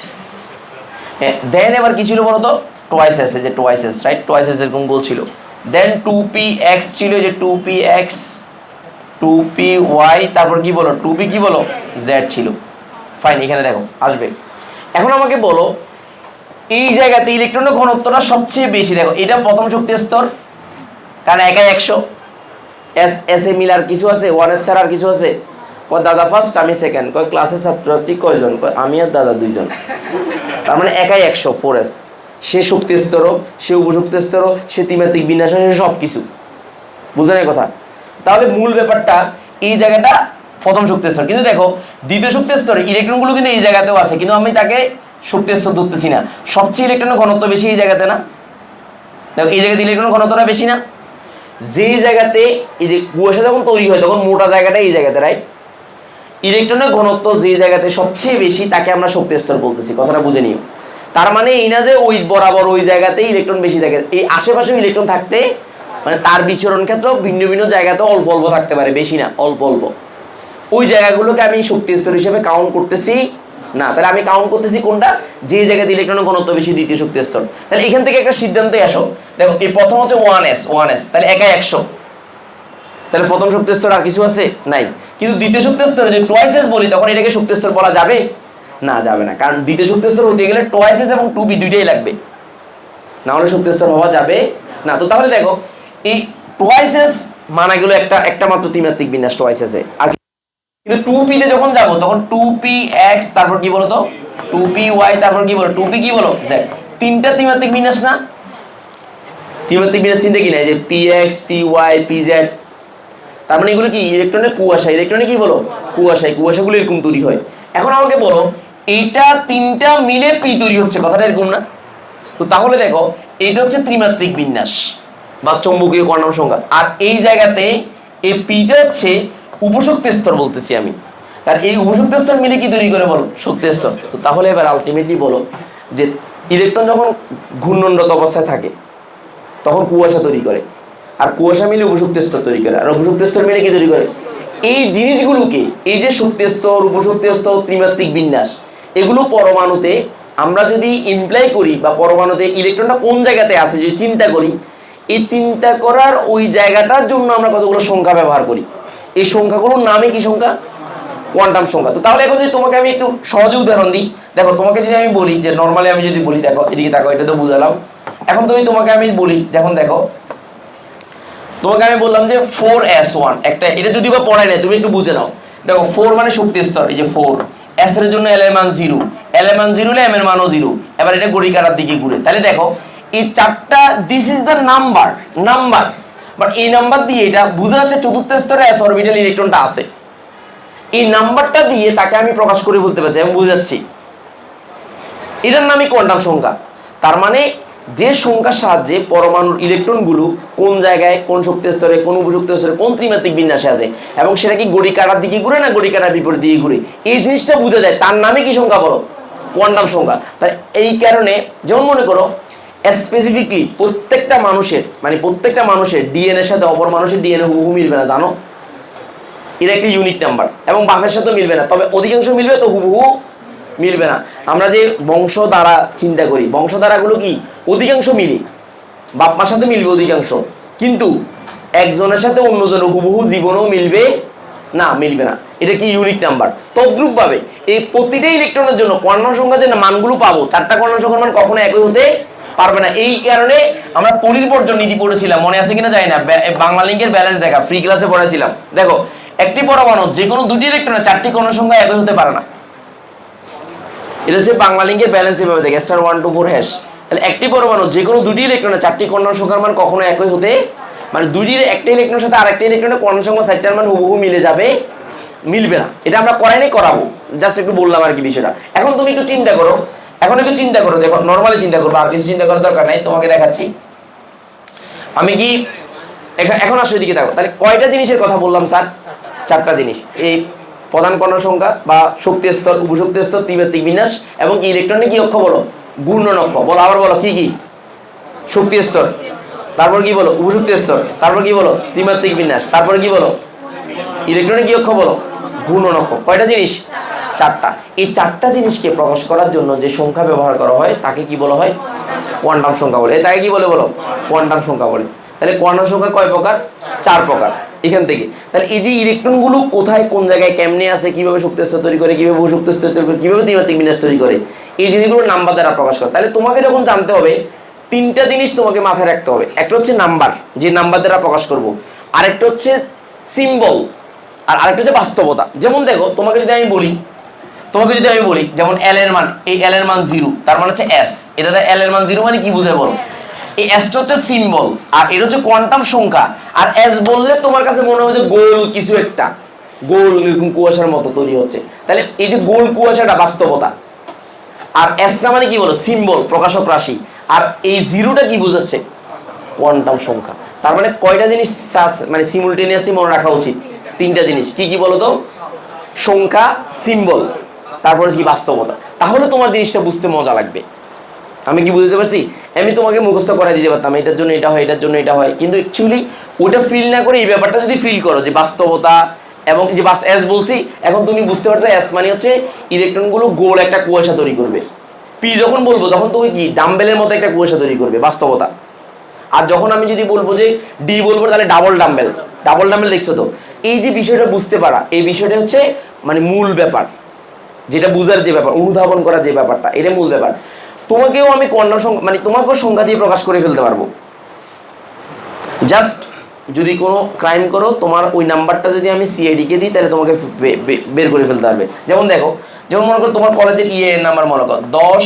হ্যাঁ দেন এবার কি ছিল বলো তো? 2s, যে 2s রাইট, 2s এরকম বলছিল। দেন 2px ছিল, যে 2px 2py, তারপর কি বলো 2p কি বলো z ছিল। ফাইন, এখানে দেখো আসবে। এখন আমাকে বলো এই জায়গাতে ইলেকট্রনের ঘনত্বটা সবচেয়ে বেশি, দেখো এটা প্রথম শক্তি স্তর, কারণ একাই 100, এস এ মিলার কিছু আছে? 1s ছাড়া আর কিছু আছে? কয় দাদা ফার্স্ট আমি সেকেন্ড, কয় ক্লাসের ছাত্রছাত্রী কয়জন? কয় আমি আর দাদা দুইজন, তার মানে একাই 100 4s। সে শক্তি স্তরও, সে উপশক্তি স্তরও, সে ত্রিমাত্রিক বিন্যাস, সে সব কিছু, বুঝলেন এই কথা? তাহলে মূল ব্যাপারটা এই জায়গাটা প্রথম শক্তি স্তর, কিন্তু দেখো দ্বিতীয় শক্তি স্তরে ইলেকট্রনগুলো কিন্তু এই জায়গাতেও আছে, কিন্তু আমি তাকে শক্তি স্তর ধরতেছি না। সবচেয়ে ইলেকট্রনের ঘনত্ব বেশি এই জায়গাতে না? দেখো এই জায়গাতে ইলেকট্রনের ঘনত্বটা বেশি না? যেই জায়গাতে এই যে কুয়াশা যখন তৈরি হয় তখন মোটা জায়গাটা এই জায়গাতে রাইট, ইলেকট্রনের ঘনত্ব যে জায়গাতে সবচেয়ে বেশি তাকে আমরা শক্তি স্তর বলতেছি, কথাটা বুঝে নিও। তার মানে এই না যে ওই বরাবর ওই জায়গাতেই ইলেকট্রন বেশি থাকে, এই আশেপাশেও ইলেকট্রন থাকতে, মানে তার বিচরণ ক্ষেত্রেও ভিন্ন ভিন্ন জায়গাতেও অল্প অল্প থাকতে পারে, বেশি না, অল্প অল্প। ওই জায়গাগুলোকে আমি শক্তি স্তর হিসেবে কাউন্ট করতেছি না। তাহলে আমি কাউন্ট করতেছি কোনটা? যে জায়গাতে ইলেকট্রনের ঘনত্ব বেশি, দ্বিতীয় শক্তি স্তর। তাহলে এখান থেকে একটা সিদ্ধান্তে আসো, দেখো এই প্রথম হচ্ছে 1s, তাহলে একাই 100, তাহলে প্রথম শক্তি স্তর আর কিছু আছে? নাই। কিন্তু দ্বিতীয় শক্তি স্তর যদি 2s বলি তখন এটাকে শক্তি স্তর বলা যাবে না? যাবে না, কারণ দ্বিতীয় শক্তি স্তর হতে গেলে 2s এবং 2p দুইটাই লাগবে, না হলে শক্তি স্তর হওয়া যাবে না। তো তাহলে দেখো এই 2s মানা গেল একটা মাত্র ত্রিমাত্রিক বিন্যাস 2s এ, আর কিন্তু 2p তে যখন যাব তখন 2px তারপর কি বলো তো 2py, তারপর কি বলো 2p কি বলো z। তিনটা ত্রিমাত্রিক বিন্যাস না? ত্রিমাত্রিক বিন্যাস তিনটে কি না, যে px py pz, তার মানে এগুলো কি ইলেকট্রনের কুয়াশা। ইলেকট্রনে কি বলো কুয়াশায়, কুয়াশাগুলো এরকম তৈরি হয়। এখন আমাকে বলো এইটা তিনটা মিলে পি তৈরি হচ্ছে, কথাটা এরকম না? তো তাহলে দেখো এইটা হচ্ছে ত্রিমাত্রিক বিন্যাস বা চৌম্বকীয় কোয়ান্টাম সংখ্যা, আর এই জায়গাতে এই পিটা হচ্ছে উপশক্তি স্তর বলতেছি আমি। আর এই উপশক্তি স্তর মিলে কি তৈরি করে বলো শক্তি স্তর। তো তাহলে এবার আলটিমেটলি বলো যে ইলেকট্রন যখন ঘূর্ণনরত অবস্থায় থাকে তখন কুয়াশা তৈরি করে, আর কুয়াশা মিলে উপশক্তি স্তর তৈরি করে, আর উপশক্তি স্তর মিলে কি তৈরি করে? এই জিনিসগুলোকে, এই যে শক্তি স্তর, উপশক্তি স্তর, ত্রিমাত্রিক বিন্যাস, এগুলো পরমাণুতে আমরা যদি ইমপ্লাই করি বা পরমাণুতে ইলেকট্রনটা কোন জায়গাতে আছে যদি চিন্তা করি, এই চিন্তা করার ওই জায়গাটার জন্য আমরা কতগুলো সংখ্যা ব্যবহার করি। এই সংখ্যাগুলোর নামে কি সংখ্যা? কোয়ান্টাম সংখ্যা। তো তাহলে এখন যদি তোমাকে আমি একটু সহজে উদাহরণ দিই, দেখো তোমাকে যদি আমি বলি যে নর্মালি আমি যদি বলি, দেখো এদিকে দেখো, এটা তো বুঝালাম। এখন তোমাকে আমি বলি, দেখো তোমাকে আমি বললাম যে 4s1 একটা, এটা যদি বা পড়াই নাই তুমি একটু বুঝে নাও। দেখো 4 মানে শক্তি স্তর, এই যে 4, s এর জন্য l এর মান 0, l এর মান 0 হলে m এর মানও 0। এবার এটা ঘড়ি কাটার দিকে ঘুরে, তাহলে দেখো এই চারটা, this is the number, but এই নাম্বার দিয়ে এটা বোঝা যাচ্ছে চতুর্থ স্তরে s অরবিটাল ইলেকট্রনটা আছে। এই নাম্বারটা দিয়ে তাকে আমি প্রকাশ করে বলতে পারছি, আমি বুঝাচ্ছি এটার নামই কোয়ান্টাম সংখ্যা। তার মানে যে সংখ্যার সাহায্যে পরমাণুর ইলেকট্রনগুলো কোন জায়গায়, কোন শক্তি স্তরে, কোন উপশক্তি স্তরে, কোন ত্রিমাত্রিক বিন্যাসে আছে, এবং সেটা কি ঘড়ি কাটার দিকে ঘুরে না ঘড়ি কাটার বিপরীত দিকে ঘুরে, এই জিনিসটা বোঝা যায়, তার নামে কি সংখ্যা বলো? কোয়ান্টাম সংখ্যা। তাই এই কারণে যেমন মনে করো স্পেসিফিকলি প্রত্যেকটা মানুষের ডিএনএর সাথে অপর মানুষের ডিএনএ হুবহু মিলবে না, জানো? এটা একটা ইউনিক নাম্বার, এবং বাপের সাথেও মিলবে না, তবে অধিকাংশ মিলবে, তো হুবহু মিলবে না। আমরা যে বংশধারা চিন্তা করি, বংশধারাগুলো কি অধিকাংশ মিলে, বাপ মার সাথে মিলবে অধিকাংশ, কিন্তু একজনের সাথে অন্যজনের হুবহু জীবনেও মিলবে না। এটা কি ইউনিক নাম্বার। তদ্রূপভাবে এই প্রতিটা ইলেকট্রনের জন্য কোয়ান্টাম সংখ্যা যে মানগুলো পাবো, চারটা কোয়ান্টাম সংখ্যার মান কখনো একই হতে পারবে না। এই কারণে আমরা পরিবর্তন নীতি পড়েছিলাম, মনে আছে কিনা জানি না, বাংলা লিঙ্কের ব্যালেন্স দেখা ফ্রি ক্লাসে পড়েছিলাম। দেখো একটি পরমাণু যে কোনো দুটি ইলেকট্রনের চারটি কোয়ান্টাম সংখ্যা একই হতে পারে না। এটা হচ্ছে বাংলা লিঙ্কের ব্যালেন্স এভাবে দেখে *1 2 4 হ্যাশ। তাহলে একটি পরমাণু যে কোনো দুটি ইলেকট্রনের চারটি কোয়ান্টাম সংখ্যার মান কখনো একই হতে, মানে একটা ইলেকট্রনের সাথে আরেকটা ইলেকট্রনের কোয়ান্টাম সংখ্যা চারটার মান হুবহু মিলবে না। এটা আমরা করাবো, জাস্ট একটু বললাম আর কি বিষয়টা। এখন তুমি একটু চিন্তা করো, দেখো নর্মালি চিন্তা করবো, আর কিছু চিন্তা করার দরকার নাই, তোমাকে দেখাচ্ছি আমি কি। এখন আসলে দিকে থাকো, তাহলে কয়টা জিনিসের কথা বললাম স্যার? চারটা জিনিস। এই প্রধান কোয়ান্টাম সংখ্যা বা শক্তি স্তর, উপশক্তি স্তর, ত্রিমাত্রিক বিন্যাস, এবং ইলেকট্রনের কি অক্ষ বলো? ঘূর্ণন অক্ষ। বলো আবার বলো, কি কি? শক্তি স্তর, তারপর কি বলো? উপশক্তি স্তর, তারপর কি বলো? ত্রিমাত্রিক বিন্যাস, তারপর কি বলো? ইলেকট্রনের কি অক্ষ বলো? ঘূর্ণন অক্ষ। কয়টা জিনিস? চারটা। এই চারটা জিনিসকে প্রকাশ করার জন্য যে সংখ্যা ব্যবহার করা হয় তাকে কি বলা হয়? কোয়ান্টাম সংখ্যা বলে। তাকে কি বলে বলো? কোয়ান্টাম সংখ্যা বলে। তাহলে কোয়ান্টাম সংখ্যা কয় প্রকার? 4 প্রকার। এখান থেকে তাহলে এই যে ইলেকট্রনগুলো কোথায়, কোন জায়গায়, কেমনে আছে, কিভাবে শক্তি স্তর তৈরি করে, কিভাবে শক্তি স্তর তৈরি করে, কিভাবে ত্রিমাত্রিক বিন্যাস তৈরি করে, এই জিনিসগুলো নাম্বার দ্বারা প্রকাশ করে। তাহলে তোমাকে যখন জানতে হবে, তিনটা জিনিস তোমাকে মাথায় রাখতে হবে। একটা হচ্ছে নাম্বার, যে নাম্বার দ্বারা প্রকাশ করব, আরেকটা হচ্ছে সিম্বল, আর আরেকটা হচ্ছে বাস্তবতা। যেমন দেখো তোমাকে যদি আমি বলি যেমন এল এর মান, এই এল এর মান 0, তার মানে হচ্ছে এস। এটা এল এর মান 0 মানে কি বুঝে বলো? এই এসটা হচ্ছে সিম্বল, আর এটা হচ্ছে কোয়ান্টাম সংখ্যা। আর এস বললে তোমার কাছে মনে হয় যে গোল কিছু একটা, গোল এরকম কুয়াশার মতো তৈরি হচ্ছে। তাহলে এই যে গোল কুয়াশাটা বাস্তবতা, আর এসটা মানে কি বলো? সিম্বল, প্রকাশক রাশি। আর এই 0টা কি বোঝাচ্ছে? কোয়ান্টাম সংখ্যা। তার মানে কয়টা জিনিস মানে সিমুলটেনিয়াসলি মনে রাখা উচিত? তিনটা জিনিস। কি কি বলো তো? সংখ্যা, সিম্বল, তারপরে কি? বাস্তবতা। তাহলে তোমার জিনিসটা বুঝতে মজা লাগবে। আমি কি বুঝতে পারছি? আমি তোমাকে মুখস্থ করে দিতে পারতাম এটার জন্য এটা হয়, এটার জন্য এটা হয়, কিন্তু অ্যাকচুয়ালি ওটা ফিল না করে এই ব্যাপারটা যদি ফিল করো যে বাস্তবতা, এবং যে এস বলছি, এখন তুমি বুঝতে পারছো এস মানে হচ্ছে ইলেকট্রনগুলো গোল একটা কুয়াশা তৈরি করবে। পি যখন বলবো তখন তুমি কি ডাম্বেলের মতো একটা কুয়াশা তৈরি করবে, বাস্তবতা। আর যখন আমি যদি বলবো যে ডি বলবো, তাহলে ডাবল ডাম্বেল। দেখছো তো? এই যে বিষয়টা বুঝতে পারা, এই বিষয়টা হচ্ছে মানে মূল ব্যাপার, যেটা বুঝার যে ব্যাপার, অনুধাবন করার যে ব্যাপারটা, এটা মূল ব্যাপার। তোমাকেও আমি কোয়ান্টাম সংখ্যা, মানে তোমাকেও সংখ্যা দিয়ে প্রকাশ করে ফেলতে পারবো। জাস্ট যদি কোনো ক্রাইম করো, তোমার ওই নাম্বারটা যদি আমি সিআইডিকে দিই, তাহলে তোমাকে বের করে ফেলতে পারবে। যেমন দেখো, যেমন মনে করো তোমার কলেজের নাম্বার মনে করো 10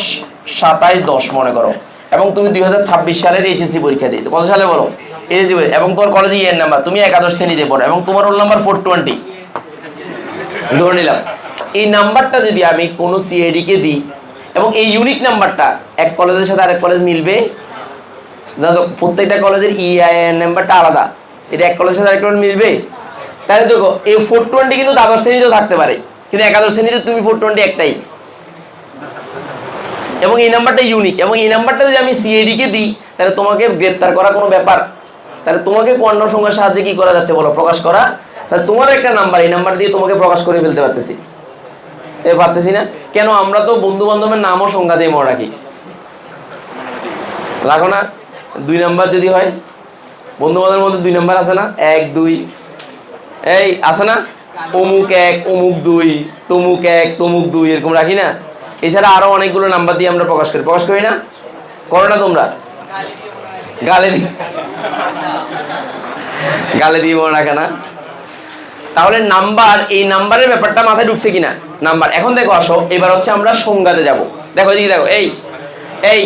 2710 মনে করো, এবং তুমি 2026 সালের এইচএসসি পরীক্ষা দিই, কত সালে বলো এইচএসসি, এবং তোমার কলেজে ইয়ের নাম্বার, তুমি একাদশ শ্রেণীতে পড়ো এবং তোমার রোল নাম্বার 420 ধরে নিলাম। এই নাম্বারটা যদি আমি কোনো সিআইডি কে দিই এবং এই ইউনিক নাম্বারটা এক কলেজের সাথে আরেক কলেজ মিলবে, জানো প্রত্যেকটা কলেজের ইআইএন নাম্বারটা আলাদা, এটা এক কলেজের সাথে আরেক কলেজ মিলবে, তাহলে দেখো এই 420 কিন্তু দ্বাদশ শ্রেণীতেও থাকতে পারে, কিন্তু একাদশ শ্রেণীতে তুমি 420 একটাই, এবং এই নাম্বারটা ইউনিক, এবং এই নাম্বারটা যদি আমি সিআইডি কে দিই তাহলে তোমাকে গ্রেপ্তার করা কোনো ব্যাপার, তাহলে তোমাকে কোয়ান্টাম সংখ্যার সাহায্যে কি করা যাচ্ছে বলো, প্রকাশ করা, তাহলে তোমার একটা নাম্বার, এই নাম্বার দিয়ে তোমাকে প্রকাশ করে ফেলতে পারতেছি, পারতেছি না কেন? আমরা তো বন্ধু বান্ধবের নামও সংখ্যা দিয়ে মনে রাখি, রাখো না? 2 নাম্বার যদি হয়, বন্ধু বান্ধবের মধ্যে 2 নাম্বার আছে না, 1 2, এই আছে না, অমুক 1 অমুক 2, তমুক 1 তমুক 2, এরকম রাখি না? এছাড়া আরো অনেকগুলো নাম্বার দিয়ে আমরা প্রকাশ করি না? করো না তোমরা? গালে দিয়ে মনে রাখে না? তাহলে নাম্বার, এই নাম্বারের ব্যাপারটা মাথায় ঢুকছে কিনা? নাম্বার। এখন দেখো, আসো এবার হচ্ছে আমরা সংজ্ঞাতে যাব। দেখো এদিকে দেখো, এই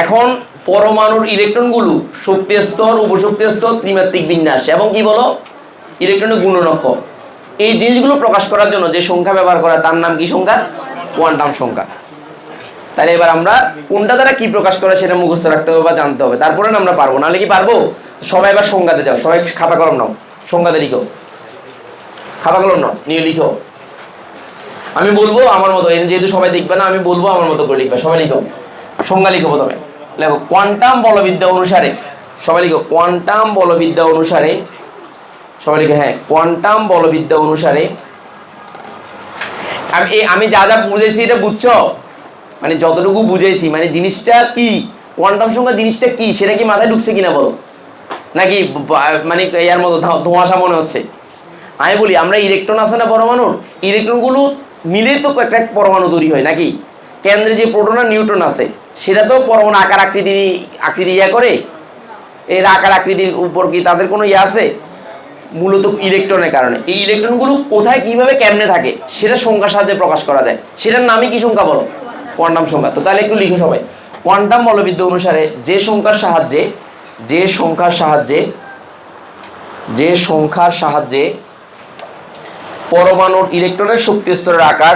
এখন পরমাণুর ইলেকট্রনগুলো শক্তি স্তর, উপশক্তি স্তর, ত্রিমাত্রিক বিন্যাস এবং কি বলো ইলেকট্রনের গুণনক্ষ, এই জিনিসগুলো প্রকাশ করার জন্য যে সংখ্যা ব্যবহার করা তার নাম কি সংখ্যা? কোয়ান্টাম সংখ্যা। তাহলে এবার আমরা কোনটা দ্বারা কি প্রকাশ করে সেটা মুখস্থ রাখতে হবে বা জানতে হবে, তারপরে না আমরা পারবো, নাহলে কি পারবো? সবাই এবার সংজ্ঞাতে যাও, সবাই খাতা কলম নাও, সংজ্ঞাতে লিখো, খাতা কলম নাও নিয়ে লিখো। আমি বলবো আমার মতো, যেহেতু সবাই দেখবে না, আমি বলবো আমার মতো করে লিখবে, সবাই লিখো। সংজ্ঞা লিখো প্রথমে, লেখো কোয়ান্টাম বলবিদ্যা অনুসারে, সবাই লিখো কোয়ান্টাম বলবিদ্যা অনুসারে, সবাই লিখো, হ্যাঁ কোয়ান্টাম বলবিদ্যা অনুসারে। আমি যা যা বুঝেছি এটা বুঝছো? মানে যতটুকু বুঝেছি, মানে জিনিসটা কি, কোয়ান্টাম সংখ্যা জিনিসটা কি সেটা কি মাথায় ঢুকছে কিনা বলো, নাকি মানে এর মতো ধোঁয়াশা মনে হচ্ছে? আমি বলি, আমরা ইলেকট্রন আছে না পরমাণুর, ইলেকট্রনগুলো মিলে তো একটা পরমাণু তৈরি হয় নাকি? কেন্দ্রে যে প্রোটন আর নিউট্রন আছে সেটা তো পরমাণু আকার আকৃতি ইয়া করে, এর আকার আকৃতির উপর কি তাদের কোনো ইয়ে আছে? মূলত ইলেকট্রনের কারণে। এই ইলেকট্রনগুলো কোথায় কিভাবে কেমনে থাকে সেটা সংখ্যার সাহায্যে প্রকাশ করা যায়, সেটার নামই কি সংখ্যা বলো? কোয়ান্টাম সংখ্যা। তো তাহলে একটু লিখো সবাই, কোয়ান্টাম বলবিদ্যা অনুসারে যে সংখ্যার সাহায্যে পরমাণুর ইলেকট্রনের শক্তি স্তরের আকার,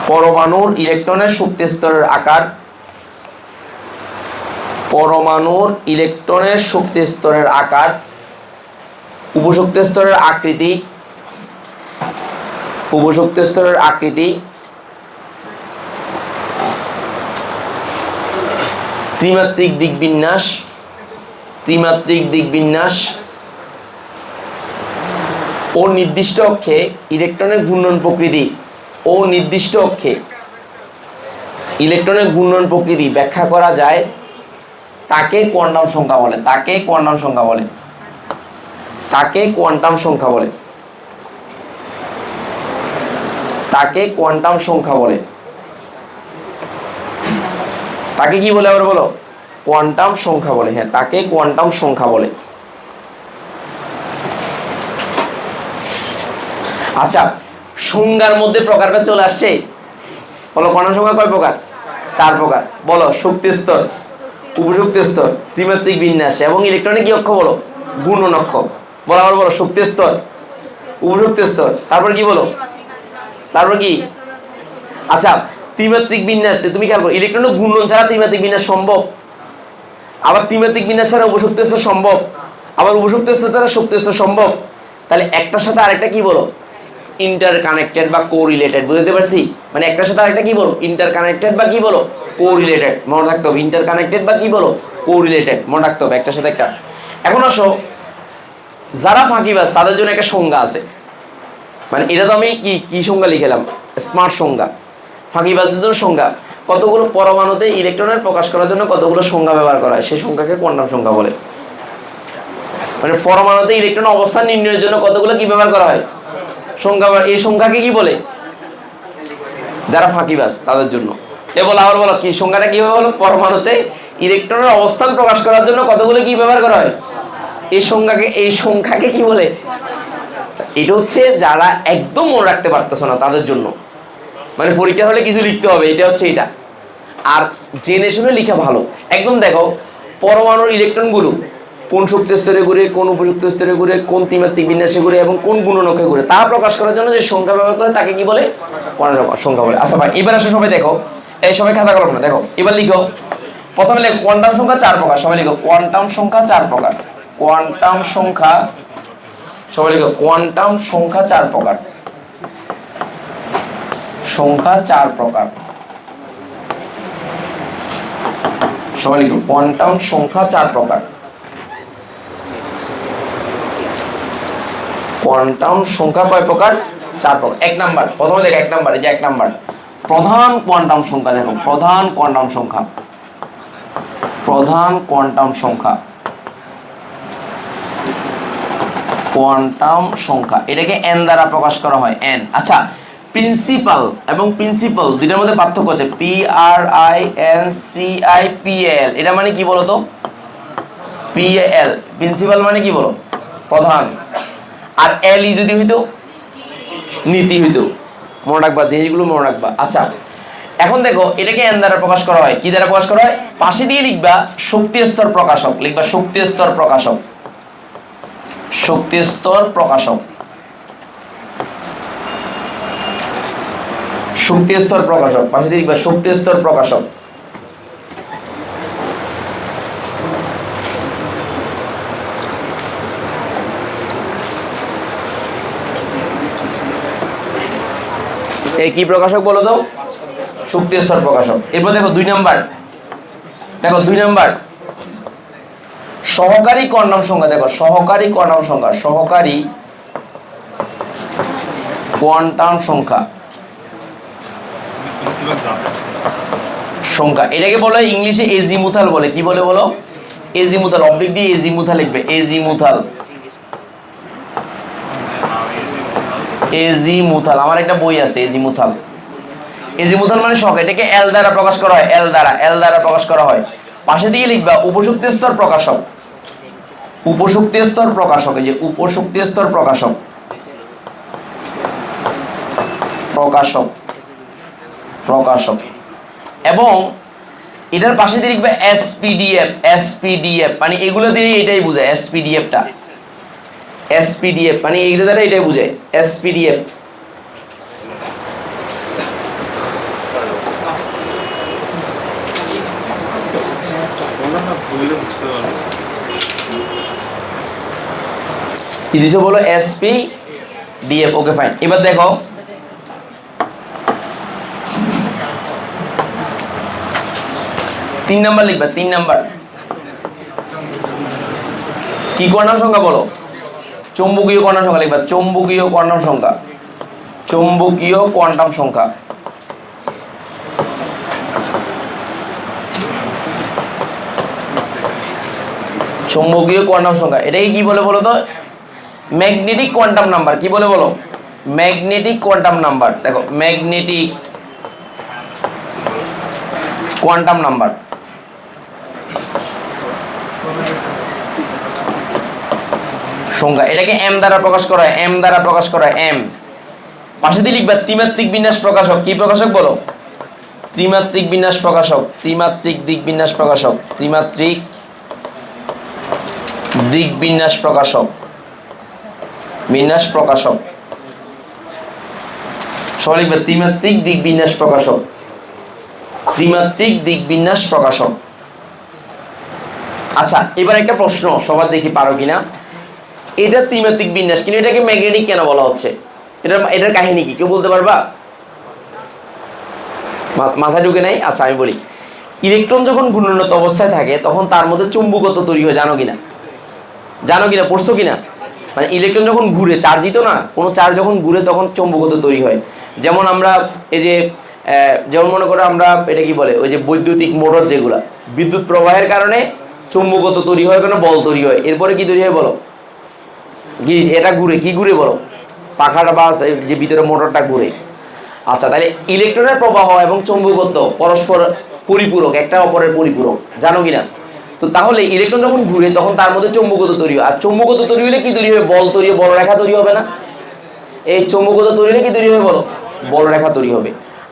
পরমাণুর ইলেকট্রনের শক্তি স্তরের আকার, পরমাণুর ইলেকট্রনের শক্তি স্তরের আকার, উপশক্তি স্তরের আকৃতি, উপশক্তি স্তরের আকৃতি, ত্রিমাত্রিক দিকবিন্যাস ও নির্দিষ্ট অক্ষে ইলেকট্রনের ঘূর্ণন প্রকৃতি, ও নির্দিষ্ট অক্ষে ইলেকট্রনের ঘূর্ণন প্রকৃতি ব্যাখ্যা করা যায়, তাকে কোয়ান্টাম সংখ্যা বলে, তাকে কোয়ান্টাম সংখ্যা বলে, তাকে কোয়ান্টাম সংখ্যা বলে, তাকে কোয়ান্টাম সংখ্যা বলে, তাকে কি বলে আবার বলো? কোয়ান্টাম সংখ্যা বলে, হ্যাঁ তাকে কোয়ান্টাম সংখ্যা বলে। আচ্ছা, সংজ্ঞার মধ্যে প্রকারটা চলে আসছে, বলো কোয়ান্টাম সংখ্যা কয় প্রকার? 4 প্রকার। বলো, শক্তি স্তর, উপশক্তি স্তর, ত্রিমাত্রিক বিন্যাস এবং ইলেকট্রনিক কি অক্ষ বলো? ঘূর্ণন অক্ষ। বলো আবার বলো, শক্তি স্তর, উপশক্তি স্তর, তারপর কি বলো? তারপর কি? আচ্ছা, ত্রিমাত্রিক বিন্যাস তুমি খেয়াল করো, ইলেকট্রনের ঘূর্ণন ছাড়া ত্রিমাত্রিক বিন্যাস সম্ভব, আবার ত্রিমাত্রিক বিন্যাস ছাড়া উপশক্তি স্তর সম্ভব, আবার উপশক্তি স্তর ছাড়া শক্তি স্তর সম্ভব। তাহলে একটার সাথে আরেকটা কি বলো? ইন্টার কানেক্টেড বা কোরিলেটেড। বুঝতে পারছি? মানে একটার সাথে আরেকটা কি বলো? ইন্টার কানেক্টেড বা কি বলো? কোরিলেটেড। মনে রাখতে হবে, ইন্টার কানেক্টেড বা কি বলো? কোরিলেটেড। মনে রাখতে হবে একটার সাথে একটা। এখন আসো, যারা ফাঁকিবাজ তাদের জন্য একটা সংজ্ঞা আছে, মানে এটা তো আমি কি সংজ্ঞা লিখেলাম, স্মার্ট সংজ্ঞা। ফাঁকিবাজদের জন্য সংজ্ঞা, কতগুলো পরমাণুতে ইলেকট্রনের প্রকাশ করার জন্য কতগুলো সংজ্ঞা ব্যবহার করা হয়, সেই সংখ্যাকে কোয়ান্টাম সংখ্যা বলে। মানে পরমাণুতে ইলেকট্রন অবস্থান নির্ণয়ের জন্য কতগুলো কি ব্যবহার করা হয়? সংখ্যা। এই সংখ্যাকে কি বলে? যারা ফাঁকিবাজ তাদের জন্য। বলো আবার বলো, কি সংখ্যাটা কিভাবে বলো? পরমাণুতে ইলেকট্রনের অবস্থান প্রকাশ করার জন্য কতগুলো কি ব্যবহার করা হয়? এই সংখ্যাকে কি বলে? এটা হচ্ছে যারা একদম মনে রাখতে পারতেছে না তাদের জন্য। মানে পরীক্ষা হলে কিছু লিখতে হবে, এটা হচ্ছে এটা। আর জেনে শুনে লেখা ভালো। একদম দেখো পরমাণুর ইলেকট্রনগুলো কোন শক্তি স্তরে ঘুরে, কোন উপযুক্ত স্তরে ঘুরে, কোন ত্রিমাত্রিক বিন্যাসে ঘুরে এবং কোন গুণনকে ঘুরে তা প্রকাশ করার জন্য যে সংখ্যা ব্যবহার করে তাকে কি বলে? কোয়ান্টাম সংখ্যা বলে। আচ্ছা ভাই এবার আসো সবাই দেখো, এই সবাই খাতা কলম না, দেখো এবার লিখো। প্রথমে লেখো কোয়ান্টাম সংখ্যা 4 প্রকার। সবাই লিখো কোয়ান্টাম সংখ্যা 4 প্রকার। কোয়ান্টাম সংখ্যা, সবাই লিখো কোয়ান্টাম সংখ্যা 4 প্রকার। সংখ্যা 4 প্রকার। সবাই লিখো কোয়ান্টাম সংখ্যা 4 প্রকার। কোয়ান্টাম সংখ্যা কয় প্রকার? 4 প্রকার। 1 নাম্বার, প্রথমে দেখো 1 নাম্বার, এই যে 1 নাম্বার প্রধান কোয়ান্টাম সংখ্যা। দেখো প্রধান কোয়ান্টাম সংখ্যা, প্রধান কোয়ান্টাম সংখ্যা, কোয়ান্টাম সংখ্যা এটাকে n দ্বারা প্রকাশ করা হয়, n। আচ্ছা প্রিন্সিপাল এবং প্রিন্সিপাল দুইটার মধ্যে পার্থক্য আছে, PRINCIPAL। এটা মানে কি বলো তো? PAL প্রিন্সিপাল মানে কি বলো? প্রধান। আর LE যদি হইতো নীতি হইতো। মনে রাখবা, জিনিসগুলো মনে রাখবা। আচ্ছা এখন দেখো এটাকে n দ্বারা প্রকাশ করা হয়। কি দ্বারা প্রকাশ করা হয়? পাশে দিয়ে লিখবা শক্তি স্তর প্রকাশক, লিখবা শক্তি স্তর প্রকাশক, শক্তি স্তর প্রকাশক, শক্তি স্তর প্রকাশক, পাশে দিয়ে লিখবা শক্তি স্তর প্রকাশক। এই কি প্রকাশক বলো তো? শক্তি স্তর প্রকাশক। এরপর দেখো 2 নাম্বার, দেখো 2 নাম্বার সহকারী কোয়ান্টাম সংখ্যা। দেখো সহকারী কোয়ান্টাম সংখ্যা, সহকারী কোয়ান্টাম সংখ্যা, সংখ্যা এটাকে বলে ইংলিশে এজিমুথাল বলে। কি বলে বলো? এজিমুথাল, অবলিক দিয়ে এজিমুথাল লিখবে, এজিমুথাল, এজিমুথাল। আমার একটা বই আছে এজিমুথাল। এজিমুথাল মানে সংখ্যা, এটাকে এল দ্বারা প্রকাশ করা হয়, এল দ্বারা, এল দ্বারা প্রকাশ করা হয়। পাশে দিয়ে লিখবা উপশক্তি স্তর প্রকাশক, উপশক্তি স্তর প্রকাশক, এই যে উপশক্তি স্তর প্রকাশক, প্রকাশক, প্রকাশক। এবং এটার পাশে দিয়ে লিখবে এসপিডিএফ, এসপিডিএফ মানে এগুলো দিয়ে এটাই বোঝায়, এসপিডিএফটা, এসপিডিএফ মানে এইগুলো দ্বারা এটাই বোঝায়, এসপিডিএফ। কি দিছো বলো? এসপিডিএফ। Okay fine. এবার দেখো তিন নাম্বার লিখবা, 3 নাম্বার কি কোয়ান্টাম সংখ্যা বলো? চৌম্বকীয় কোয়ান্টাম সংখ্যা লিখবা, চৌম্বকীয় কোয়ান্টাম সংখ্যা, চৌম্বকীয় কোয়ান্টাম সংখ্যা। চৌম্বকীয় কোয়ান্টাম সংখ্যা এটাকে কি বলে বলো তো? Magnetic quantum number. কি বলে বলো? Magnetic quantum number. দেখো ম্যাগনেটিক কোয়ান্টাম নাম্বার। সংখ্যা এটাকে m দ্বারা প্রকাশ করা হয়, m দ্বারা প্রকাশ করা হয়, m। পাশে দিয়ে লিখবা ত্রিমাত্রিক বিন্যাস প্রকাশক। কি প্রকাশক বলো? ত্রিমাত্রিক বিন্যাস প্রকাশক, ত্রিমাত্রিক দিক বিন্যাস প্রকাশক, ত্রিমাত্রিক দিক বিন্যাস প্রকাশক, বিন্যাস প্রকাশক। সবাই লিখবে ত্রিমাত্রিক দিক বিন্যাস প্রকাশক, ত্রিমাত্রিক দিক বিন্যাস প্রকাশক। আচ্ছা এবার একটা প্রশ্ন, সবার দেখি পারো কিনা। এটা ত্রিমাত্রিক বিন্যাস কিন্তু এটাকে ম্যাগনেটিক কেন বলা হচ্ছে? এটার কাহিনী কি কেউ বলতে পারবা? মাথা ঢুকে নাই? আচ্ছা আমি বলি। ইলেকট্রন যখন ঘূর্ণনত অবস্থায় থাকে তখন তার মধ্যে চুম্বকত্ব তৈরি হয়, জানো কিনা? জানো কিনা? পড়ছো কিনা? মানে ইলেকট্রন যখন ঘুরে, চার্জিত না, কোনো চার্জ যখন ঘুরে তখন চুম্বকত্ব তৈরি হয়। যেমন আমরা এই যে যেমন মনে করো আমরা এটা কি বলে, ওই যে বৈদ্যুতিক মোটর যেগুলা, বিদ্যুৎ প্রবাহের কারণে চুম্বকত্ব তৈরি হয়, কোনো বল তৈরি হয়। এরপরে কি তৈরি হয় বলো? কি এটা ঘুরে, কি ঘুরে বলো? পাখাটা বা যে ভিতরে মোটরটা ঘুরে। আচ্ছা তাহলে ইলেকট্রনের প্রবাহ এবং চৌম্বকত্ব পরস্পর পরিপূরক, একটা অপরের পরিপূরক, জানো কিনা? তো তাহলে ইলেকট্রন যখন ঘুরে তখন তার মধ্যে চৌম্বকত্ব তৈরি হয়। আর চৌম্বকত্ব তৈরি হলে কি তৈরি হবে? বল তৈরি হবে, বলরেখা তৈরি হবে না? এই চৌম্বকত্ব তৈরি হলে কি তৈরি হবে বলো? বলরেখা তৈরি হবে।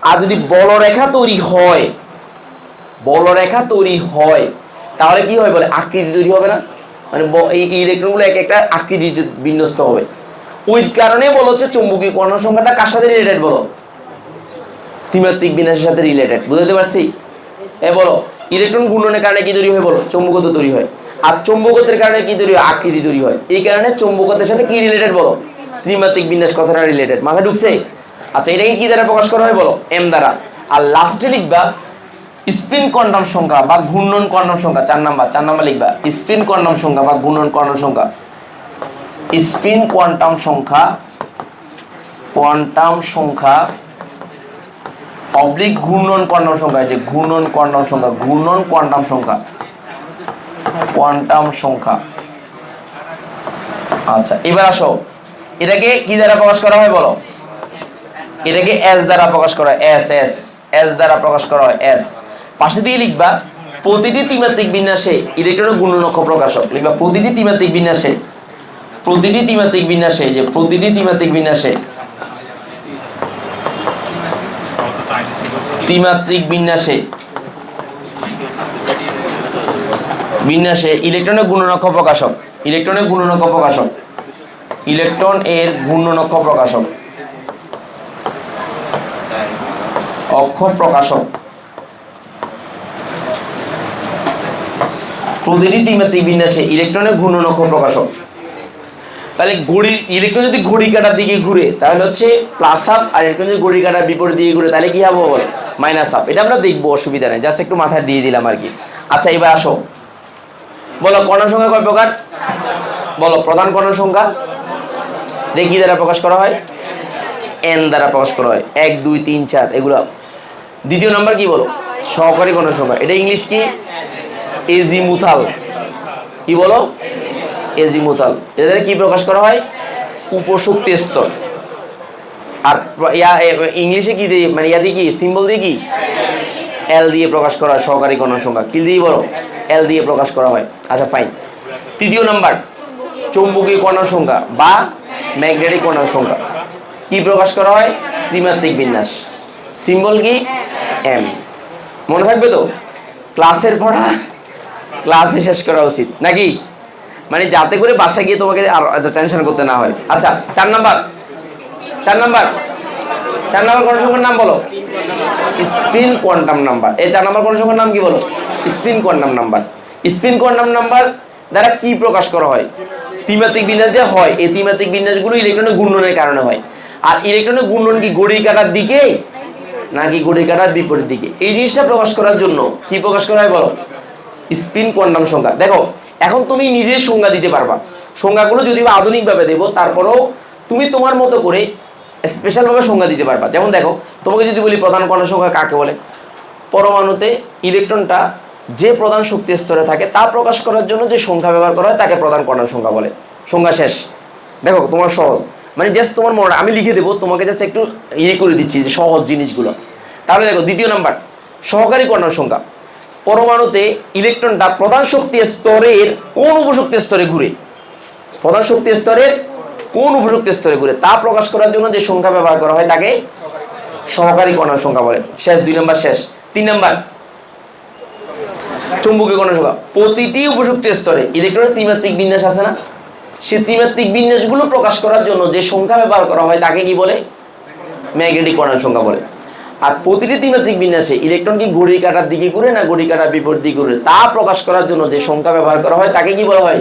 আর যদি বলরেখা তৈরি হয়, বলরেখা তৈরি হয় তাহলে কি হয় বলে, আকৃতি তৈরি হবে না, মানে এই ইলেকট্রনগুলো এক একটা আকৃতিতে বিন্যস্ত হবে। ওই কারণে বলা হচ্ছে চৌম্বকীয় কণার সংখ্যাটা কার সাথে রিলেটেড বলো, ত্রিমাত্রিক বিন্যাসের সাথে রিলেটেড। বুঝতে পারছি? বলো, ইলেকট্রন ঘূর্ণনের কারণে কি তৈরি হয় বলো, চৌম্বকত্ব তৈরি হয়। আর চৌম্বকত্বের কারণে কি তৈরি হয়, আকৃতি তৈরি হয়। এই কারণে চৌম্বকত্বের সাথে কি রিলেটেড বলো, ত্রিমাত্রিক বিন্যাস কথাটা রিলেটেড। মাথা ঢুকছে? আচ্ছা, এটাকে কি দ্বারা প্রকাশ করা হয় বলো, এম দ্বারা। আর লাস্টে লিখবা স্পিন কোয়ান্টাম সংখ্যা বা ঘূর্ণন কোয়ান্টাম সংখ্যা, 4 নাম্বার লিখবা স্পিন কোয়ান্টাম সংখ্যা বা ঘূর্ণন কোয়ান্টাম সংখ্যা। স্পিন কোয়ান্টাম সংখ্যা, কোয়ান্টাম সংখ্যা অবলিক ঘূর্ণন কোয়ান্টাম সংখ্যা, যে ঘূর্ণন কোয়ান্টাম সংখ্যা, ঘূর্ণন কোয়ান্টাম সংখ্যা, কোয়ান্টাম সংখ্যা। আচ্ছা, এবার আসো, এটাকে কি দ্বারা প্রকাশ করা হয় বলো, এটাকে এস দ্বারা প্রকাশ করা হয়, এস দ্বারা প্রকাশ করা হয়, এস। পাশে দিয়ে লিখবা প্রতিটি ত্রিমাত্রিক বিন্যাসে ইলেকট্রনের গুণনক্ষ প্রকাশক। লিখবা প্রতিটি ত্রিমাত্রিক বিন্যাসে, প্রতিটি ত্রিমাত্রিক বিন্যাসে, যে প্রতিটি ত্রিমাত্রিক বিন্যাসে, ত্রিমাত্রিক বিন্যাসে, বিন্যাসে ইলেকট্রনের গুণনক্ষ প্রকাশক, ইলেকট্রনের গুণনক্ষ প্রকাশক, ইলেকট্রন এর গুণনক্ষ প্রকাশক, অক্ষর প্রকাশক। প্রতিটি ত্রিমাত্রিক বিন্যাসে ইলেকট্রনের ঘূর্ণন প্রকাশক। তাহলে ঘড়ি, ইলেকট্রন যদি ঘড়ি কাটার দিকে ঘুরে তাহলে হচ্ছে প্লাস হাফ, আর ইলেকট্রন যদি ঘড়ি কাটার বিপরীত দিকে ঘুরে তাহলে কি হবে বল, মাইনাস হাফ। এটা আমরা দেখবো, অসুবিধা নেই, জাস্ট একটু মাথায় দিয়ে দিলাম আর কি। আচ্ছা, এবার আসো, বলো কণার সংখ্যা কয় প্রকার বলো, প্রধান কণার সংখ্যা রে কি দ্বারা প্রকাশ করা হয়, এন দ্বারা প্রকাশ করা হয়, 1 2 3 4 এগুলো। দ্বিতীয় নাম্বার কি বলো, সহকারী কণার সংখ্যা। এটা ইংলিশ কি, এজিমুথাল। কি বলো, এজিমুথাল। এদের কি প্রকাশ করা হয়, উপশক্তি স্তর। আর ইংলিশে কি দিয়ে, মানে ইয়া দিয়ে কি সিম্বল দিয়ে কি, এল দিয়ে প্রকাশ করা হয় সহকারী কণার সংখ্যা। কি দিয়ে বলো, এল দিয়ে প্রকাশ করা হয়। আচ্ছা, ফাইন। তৃতীয় নাম্বার চৌম্বকীয় কণার সংখ্যা বা ম্যাগনেটিক কণার সংখ্যা। কি প্রকাশ করা হয়, ত্রিমাত্রিক বিন্যাস, সিম্বল কি, এম। মনে থাকবে তো? ক্লাসের পড়া ক্লাসে শেষ করা উচিত নাকি, মানে যাতে করে বাসায় গিয়ে তোমাকে আর টেনশন করতে না হয়। আচ্ছা, 4 নাম্বার কণার সংখ্যার নাম বলো, স্পিন কোয়ান্টাম নাম্বার। এই 4 নাম্বার কণার সংখ্যার নাম কি বলো, spin quantum number. Spin quantum number দ্বারা কি প্রকাশ করা হয়, ত্রিমাত্রিক বিন্যাস যে হয়, এই ত্রিমাত্রিক বিন্যাসগুলো ইলেকট্রনের ঘূর্ণনের কারণে হয়। আর ইলেকট্রনের ঘূর্ণন কি ঘড়ি কাটার দিকে নাকি ঘড়ি কাটার বিপরীত দিকে, এই জিনিসটা প্রকাশ করার জন্য কি প্রকাশ করা হয় বলো, স্পিন কোয়ান্টাম সংখ্যা। দেখো, এখন তুমি নিজে সংজ্ঞা দিতে পারবা, সংজ্ঞাগুলো যদিও আধুনিকভাবে দেবো, তারপরেও তুমি তোমার মতো করে স্পেশালভাবে সংজ্ঞা দিতে পারবা। যেমন দেখো, তোমাকে যদি বলি প্রধান কণার সংখ্যা কাকে বলে, পরমাণুতে ইলেকট্রনটা যে প্রধান শক্তি স্তরে থাকে তা প্রকাশ করার জন্য যে সংখ্যা ব্যবহার করা হয় তাকে প্রধান কণার সংখ্যা বলে। সংজ্ঞা শেষ। দেখো, তোমার সহজ, মানে জাস্ট তোমার মনে, আমি লিখে দেবো, তোমাকে জাস্ট একটু ইয়ে করে দিচ্ছি যে সহজ জিনিসগুলো। তাহলে দেখো, দ্বিতীয় নাম্বার সহকারী কণার সংখ্যা। পরমাণুতে ইলেকট্রনটা প্রধান শক্তি স্তরের কোন উপশক্তি স্তরে ঘুরে, প্রধান শক্তি স্তরের কোন উপশক্তি স্তরে ঘুরে তা প্রকাশ করার জন্য যে সংখ্যা ব্যবহার করা হয় তাকে সহকারী কণার সংখ্যা বলে। শেষ, 2 নাম্বার শেষ। 3 নাম্বার চৌম্বকীয় কণার সংখ্যা। প্রতিটি উপশক্তি স্তরে ইলেকট্রনের ত্রিমাত্রিক বিন্যাস আছে না, সেই ত্রিমাত্রিক বিন্যাসগুলো প্রকাশ করার জন্য যে সংখ্যা ব্যবহার করা হয় তাকে কি বলে, ম্যাগনেটিক কণার সংখ্যা বলে। আর প্রতিটি ত্রিমাত্রিক বিন্যাসে ইলেকট্রন কি ঘড়ি কাটার দিকে ঘুরে না ঘড়ি কাটার বিপরীত দিকে ঘুরে তা প্রকাশ করার জন্য যে সংখ্যা ব্যবহার করা হয় তাকে কি বলা হয়।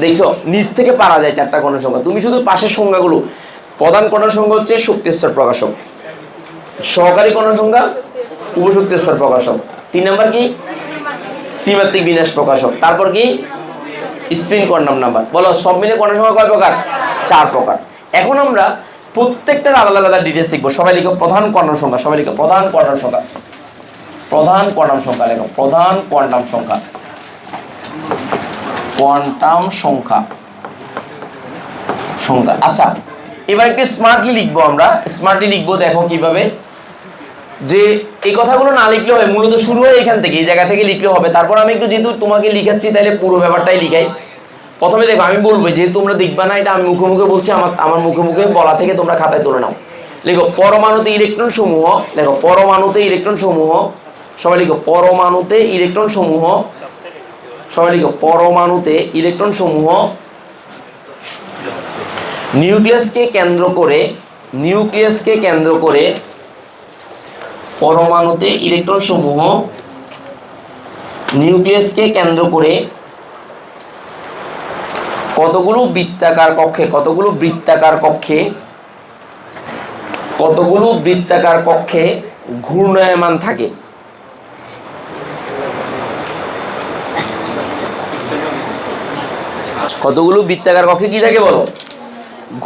দেখছো, নিচ থেকে পারা যায় 4টা কণার সংখ্যা, তুমি শুধু পাশের সংখ্যাগুলো। প্রধান কণার সংখ্যা হচ্ছে শক্তি স্তর প্রকাশক, সহকারী কণার সংখ্যা উপশক্তি স্তর প্রকাশক, 3 নাম্বার কি ত্রিমাত্রিক বিন্যাস প্রকাশক, তারপর কি স্পিন কোয়ান্টাম নাম্বার। বলো, সব মিলে কণার সংখ্যা কয় প্রকার, 4 প্রকার। এখন আমরা প্রত্যেকটার আলাদা আলাদা ডিটেলস শিখবো। সবাই লিখো প্রধান কোয়ান্টাম সংখ্যা, সবাই লিখো প্রধান কোয়ান্টাম সংখ্যা, প্রধান কোয়ান্টাম সংখ্যা লেখো, প্রধান কোয়ান্টাম সংখ্যা, কোয়ান্টাম সংখ্যা সংখ্যা। আচ্ছা, এবার একটু স্মার্টলি লিখবো, আমরা স্মার্টলি লিখবো। দেখো কিভাবে, যে এই কথাগুলো না লিখলে হয়, মূলত শুরু হয় এখান থেকে, এই জায়গা থেকে লিখলে হবে। তারপর আমি একটু যেহেতু তোমাকে লিখাচ্ছি তাহলে পুরো ব্যাপারটাই লিখাই। প্রথমে দেখো, আমি বলবো, যেহেতু তোমরা দেখবা না, এটা আমি মুখে মুখে বলছি, আমার মুখে মুখে বলা থেকে তোমরা খাতায় তুলে নাও। লিখো পরমাণুতে ইলেকট্রন সমূহ, দেখো পরমাণুতে ইলেকট্রন সমূহ, সবাই লিখো পরমাণুতে ইলেকট্রন সমূহ, সবাই লিখো পরমাণুতে ইলেকট্রন সমূহ নিউক্লিয়াসকে কেন্দ্র করে, নিউক্লিয়াসকে কেন্দ্র করে পরমাণুতে ইলেকট্রন সমূহ নিউক্লিয়াসকে কেন্দ্র করে কতগুলো বৃত্তাকার কক্ষে, কতগুলো বৃত্তাকার কক্ষে, কতগুলো বৃত্তাকার কক্ষে ঘূর্ণায়মান থাকে। কতগুলো বৃত্তাকার কক্ষে কি থাকে বলো?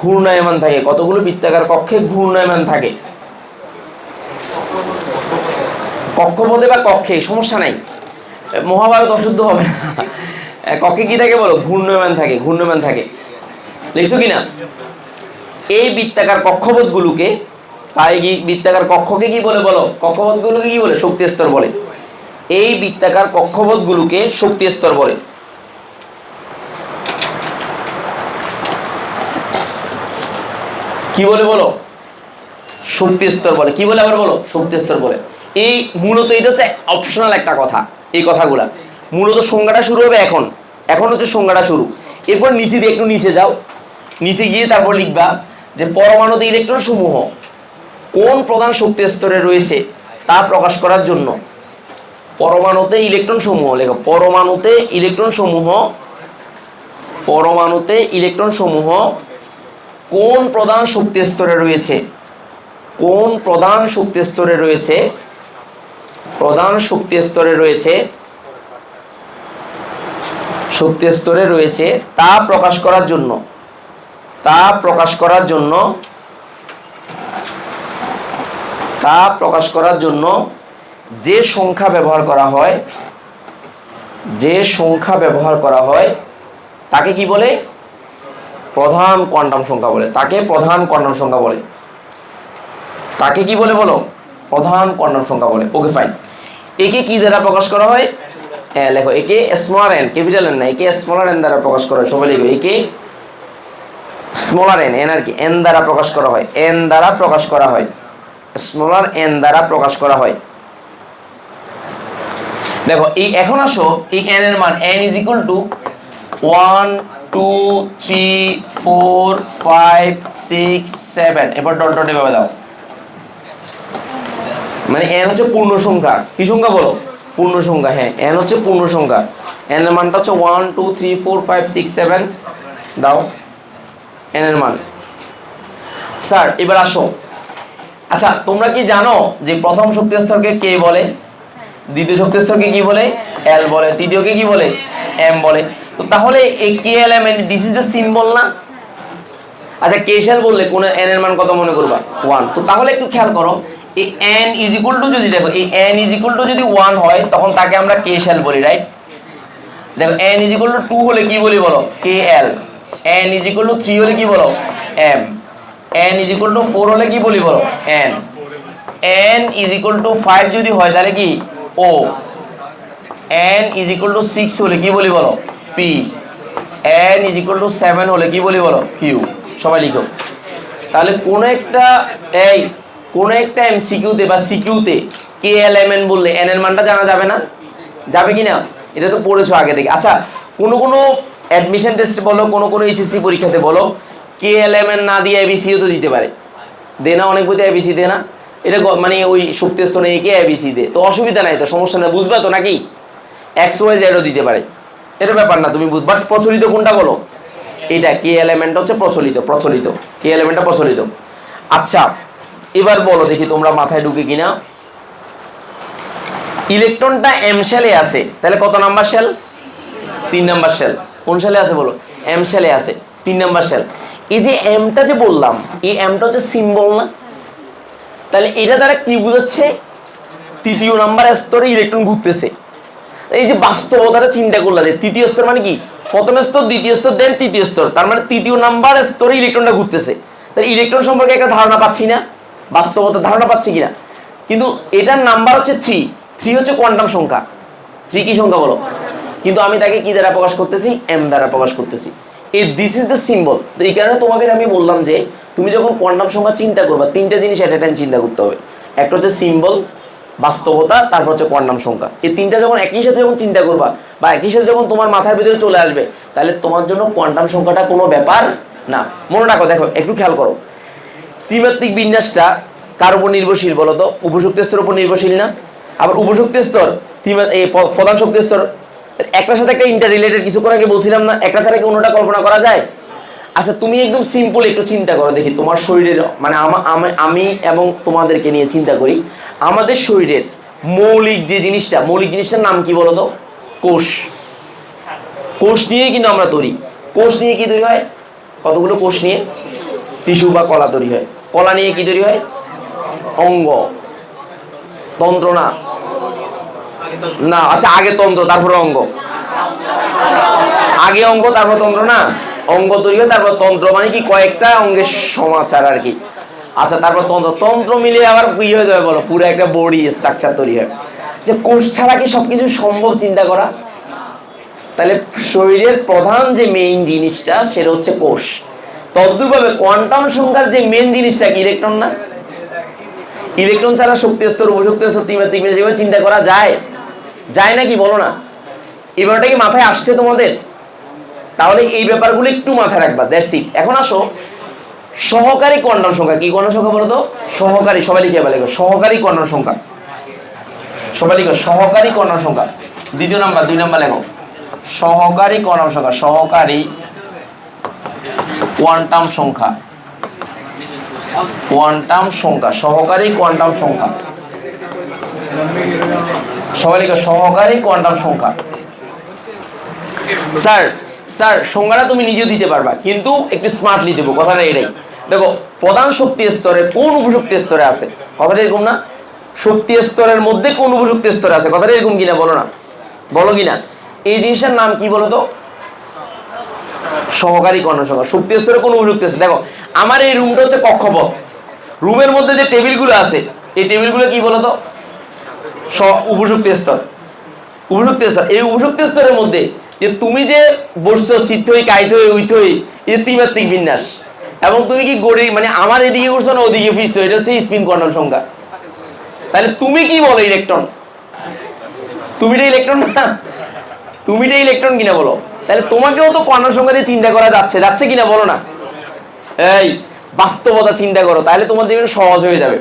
ঘূর্ণায়মান থাকে। কতগুলো বৃত্তাকার কক্ষে ঘূর্ণায়মান থাকে? কক্ষপথে বা কক্ষে সমস্যা নাই, মহাভারত অশুদ্ধ হবে না। কক্ষে কি থাকে বলো? ঘূর্ণায়মান থাকে, ঘূর্ণায়মান থাকে। লিখছো কিনা? এই বৃত্তাকার কক্ষপথগুলোকে, এই বৃত্তাকার কক্ষকে কি বলে বলো? কক্ষপথগুলোকে কি বলে? শক্তি স্তর বলে। এই বৃত্তাকার কক্ষপথগুলোকে শক্তি স্তর বলে। কি বলে বলো? শক্তি স্তর বলে। কি বলে আবার বলো? শক্তি স্তর বলে। এই মূলত এটা হচ্ছে অপশনাল একটা কথা। এই কথাগুলা মূলত সংজ্ঞাটা শুরু হবে এখন, এখন হচ্ছে সংজ্ঞাটা শুরু। এরপর নিচে দিয়ে একটু নিচে যাও, নিচে গিয়ে তারপর লিখবা যে পরমাণুতে ইলেকট্রন সমূহ কোন প্রধান শক্তি স্তরে রয়েছে তা প্রকাশ করার জন্য। পরমাণুতে ইলেকট্রন সমূহ, লেখো পরমাণুতে ইলেকট্রন সমূহ, পরমাণুতে ইলেকট্রন সমূহ কোন প্রধান শক্তি স্তরে রয়েছে, কোন প্রধান শক্তি স্তরে রয়েছে, প্রধান শক্তি স্তরে রয়েছে, শক্তি স্তরে রয়েছে তা প্রকাশ করার জন্য, তা প্রকাশ করার জন্য, তা প্রকাশ করার জন্য যে সংখ্যা ব্যবহার করা হয়, যে সংখ্যা ব্যবহার করা হয় তাকে কি বলে? প্রধান কোয়ান্টাম সংখ্যা বলে। তাকে প্রধান কোয়ান্টাম সংখ্যা বলে। তাকে কি বলে বলো? প্রধান কোয়ান্টাম সংখ্যা বলে। Okay fine. একে কি দ্বারা প্রকাশ করা হয়? হ্যাঁ লেখো, একে স্মলার এন, ক্যাপিটাল এন না, একে স্মলার এন দ্বারা প্রকাশ করা হয়। সবাই লিখো, একে স্মলার এন, এন আর কি, এন দ্বারা প্রকাশ করা হয়, এন দ্বারা প্রকাশ করা হয়, স্মলার এন দ্বারা প্রকাশ করা হয়। দেখো এই এখন আসো এই এন এর মান, এন ইজ ইকুয়াল টু 1 2 3 4 5 6 7, এরপর ডট ডট এভাবে দাও। মানে এন হচ্ছে পূর্ণ সংখ্যা। কি সংখ্যা বলো? পূর্ণ সংখ্যা। হ্যাঁ এন হচ্ছে পূর্ণ সংখ্যা। এন এর মানটা হচ্ছে 1 2 3 4 5 6 7 দাও এন এর মান। স্যার এবার আসো, আচ্ছা তোমরা কি জানো যে প্রথম শক্তি স্তরকে কে বলে, দ্বিতীয় শক্তি স্তরকে কি বলে? এল বলে, তৃতীয়কে কি বলে? এম বলে। তো তাহলে এই K L M N, this is the symbol না? আচ্ছা কে শেল বললে কোন এন এর মান কত মনে করবা? 1। তো তাহলে একটু খেয়াল করো, এই এন ইজ ইকুয়াল টু যদি, দেখো এই এন ইজ ইকুয়াল টু যদি 1 হয় তখন তাকে আমরা কে শেল বলি, রাইট? দেখো এন ইজ ইকুয়াল টু 2 হলে কি বলি বলো? K L. N is equal to 3 হলে কি বলো? M. N is equal to 4 হলে কি বলি বলো? N. N is equal to 5 যদি হয় তাহলে কি? O. N is equal to 6 হলে কি বলি বলো? P. N is equal to 7 হলে কি বলি বলো? কিউ। সবাই লিখো। তাহলে কোন একটা এই কোন একটা এমসিকিউতে বা সিকিউতে কে এল এম এন বললে এন এর মানটা জানা যাবে না? যাবে কি না? এটা তো পড়েছো আগে থেকে। আচ্ছা কোনো কোনো অ্যাডমিশন টেস্ট বলো, কোনো কোনো এইচএসসি পরীক্ষাতে বলো, কে এল এম এন না দিয়ে এবিসিও তো দিতে পারে, দে না? অনেক বইতে এবিসি দে না? এটা মানে ওই শক্তি স্তরে একে এবিসি দে, তো অসুবিধা নাই, তো সমস্যা নেই, বুঝবা তো নাকি? এক্স ওয়াই জেডও দিতে পারে, এটা ব্যাপার না, তুমি বুঝবা। প্রচলিত কোনটা বলো? এটা কে এলিমেন্টটা হচ্ছে প্রচলিত, প্রচলিত কে এলিমেন্টটা প্রচলিত। আচ্ছা এবার বলো দেখি তোমরা মাথায় ঢুকে কিনা। ইলেকট্রনটা এম শেলে আছে, তাহলে কত নাম্বার শেল? 3 number shell. কোন শেলে আছে বলো? এম শেলে আছে, 3 নাম্বার শেল। এই যে এমটা যে বললাম, এই এমটা হচ্ছে সিম্বল না? তাহলে এটা দ্বারা কি বুঝাচ্ছে? তৃতীয় নাম্বার স্তরে ইলেকট্রন ঘুরতেছে। এই যে বাস্তবতাটা চিন্তা করলা যে তৃতীয় স্তর মানে কি? প্রথম স্তর, দ্বিতীয় স্তর, দেন তৃতীয় স্তর, তার মানে তৃতীয় নাম্বার স্তরে ইলেকট্রনটা ঘুরতেছে। তাহলে ইলেকট্রন সম্পর্কে একটা ধারণা পাচ্ছি না? বাস্তবতার ধারণা পাচ্ছি কিনা? কিন্তু এটার নাম্বার হচ্ছে 3, 3 হচ্ছে কোয়ান্টাম সংখ্যা। 3 কি সংখ্যা বলো? কিন্তু আমি তাকে কি দ্বারা প্রকাশ করতেছি? এম দ্বারা প্রকাশ করতেছি। এই দিস ইজ দ্য সিম্বল। তো এই কারণে তোমাকে আমি বললাম যে তুমি যখন কোয়ান্টাম সংখ্যা চিন্তা করবা, তিনটা জিনিস এট এ টাইম চিন্তা করতে হবে। একটা হচ্ছে সিম্বল, বাস্তবতা, তারপর হচ্ছে কোয়ান্টাম সংখ্যা। এই তিনটা যখন একই সাথে যখন চিন্তা করবা বা একই সাথে যখন তোমার মাথার ভিতরে চলে আসবে, তাহলে তোমার জন্য কোয়ান্টাম সংখ্যাটা কোনো ব্যাপার না। মনে রাখো, দেখো একটু খেয়াল করো, ত্রিমাত্রিক বিন্যাসটা কার উপর নির্ভরশীল বলো তো? উপশক্তি স্তরের উপর নির্ভরশীল না? আবার উপশক্তি স্তর এই প্রধান শক্তি স্তর একটার সাথে একটা ইন্টার রিলেটেড, কিছুক্ষণ আগে বলছিলাম না, একটা ছাড়া কি অন্যটা কল্পনা করা যায়? আচ্ছা, তুমি একদম সিম্পল একটু চিন্তা করো দেখি, তোমার শরীরের মানে আমি এবং তোমাদেরকে নিয়ে চিন্তা করি, আমাদের শরীরের মৌলিক জিনিসটার নাম কি বলো তো? কোষ। কোষ নিয়েই কিন্তু আমরা তৈরি। কোষ নিয়ে কি তৈরি হয়? কতগুলো কোষ নিয়ে টিস্যু বা কলা তৈরি হয়। কলা নিয়ে কি তৈরি হয়? অঙ্গ। তন্ত্র না? না, আচ্ছা, আগে তন্ত্র তারপরে অঙ্গ। আগে অঙ্গ তারপর তন্ত্র না? অঙ্গ তৈরি হয়, তারপর তন্ত্র, মানে কি কয়েকটা অঙ্গের সমাচার আর কি। আচ্ছা, তারপর তন্ত্র মিলিয়ে আবার কি হয়ে যাবে বলো? পুরো একটা বডি স্ট্রাকচার তৈরি হয়। যে কোষ ছাড়া কি সবকিছু সম্ভব চিন্তা করা? তাহলে শরীরের প্রধান যে মেইন জিনিসটা সেটা হচ্ছে কোষ। তদ্রূপভাবে কোয়ান্টাম সংখ্যার যে মেইন জিনিসটা কি? ইলেকট্রন না? ইলেকট্রন ছাড়া শক্তি স্তর, উপশক্তি স্তর, ত্রিমাত্রিক যেভাবে চিন্তা করা যায়, যায় নাকি বলো না? এবারটা কি মাথায় আসছে তোমাদের? তাহলে এই ব্যাপারগুলো একটু মাথায় রাখবা, দ্যাটস ইট। এখন আসো সহকারী কোয়ান্টাম সংখ্যা। কি কোয়ান্টাম সংখ্যা বলো তো? সহকারী। সবাই লিখে লিখো, সহকারী কোয়ান্টাম সংখ্যা। সবাই লিখো, সহকারী কোয়ান্টাম সংখ্যা। দ্বিতীয় নাম্বার, 2 নাম্বার লেখো, সহকারী কোয়ান্টাম সংখ্যা। সহকারী কোয়ান্টাম সংখ্যা। কোয়ান্টাম সংখ্যা, সহকারী কোয়ান্টাম সংখ্যা। সবাই লিখো, সহকারী কোয়ান্টাম সংখ্যা। স্যার সংজ্ঞাটা তুমি নিজেও দিতে পারবা, কিন্তু একটু স্মার্টলি দেবো, কথাটা এটাই। দেখো, প্রধান শক্তি স্তরে কোন উপশক্তি স্তরে আছে? কথাটা এরকম না? শক্তি স্তরের মধ্যে কোন উপশক্তি স্তরে আছে? কথাটা এরকম কিনা বলো না? বলো কিনা? এই জিনিসটার নাম কি বলো তো? সহকারী কোয়ান্টাম সংখ্যা। শক্তি স্তরে কোন উপশক্তি আছে? দেখো, আমার এই রুমটা হচ্ছে কক্ষপথ। রুমের মধ্যে যে টেবিলগুলো আছে, এই টেবিলগুলো কি বলো তো? উপশক্তি স্তর। উপশক্তি স্তর। এই উপশক্তি স্তরের মধ্যে যে তুমি যে বসছো, সিদ্ধ হই, কাইত হই, উইথ হই, এই ত্রিমাত্রিক বিন্যাস। এবং তুমি কি গড়ি মানে আমার এদিকে উঠছো না ওদিকে ফিরছো, এটা হচ্ছে স্পিন কোয়ান্টাম সংখ্যা। তাহলে তুমি কি বলো? ইলেকট্রন। তুমিটা ইলেকট্রন না? তুমিটা ইলেকট্রন কিনা বলো? তাহলে তোমাকেও তো কোয়ান্টাম সংখ্যা দিয়ে চিন্তা করা যাচ্ছে কিনা বলো না? এই বাস্তবতা চিন্তা করো, তাহলে তোমার দেখবেন সহজ হয়ে যাবে।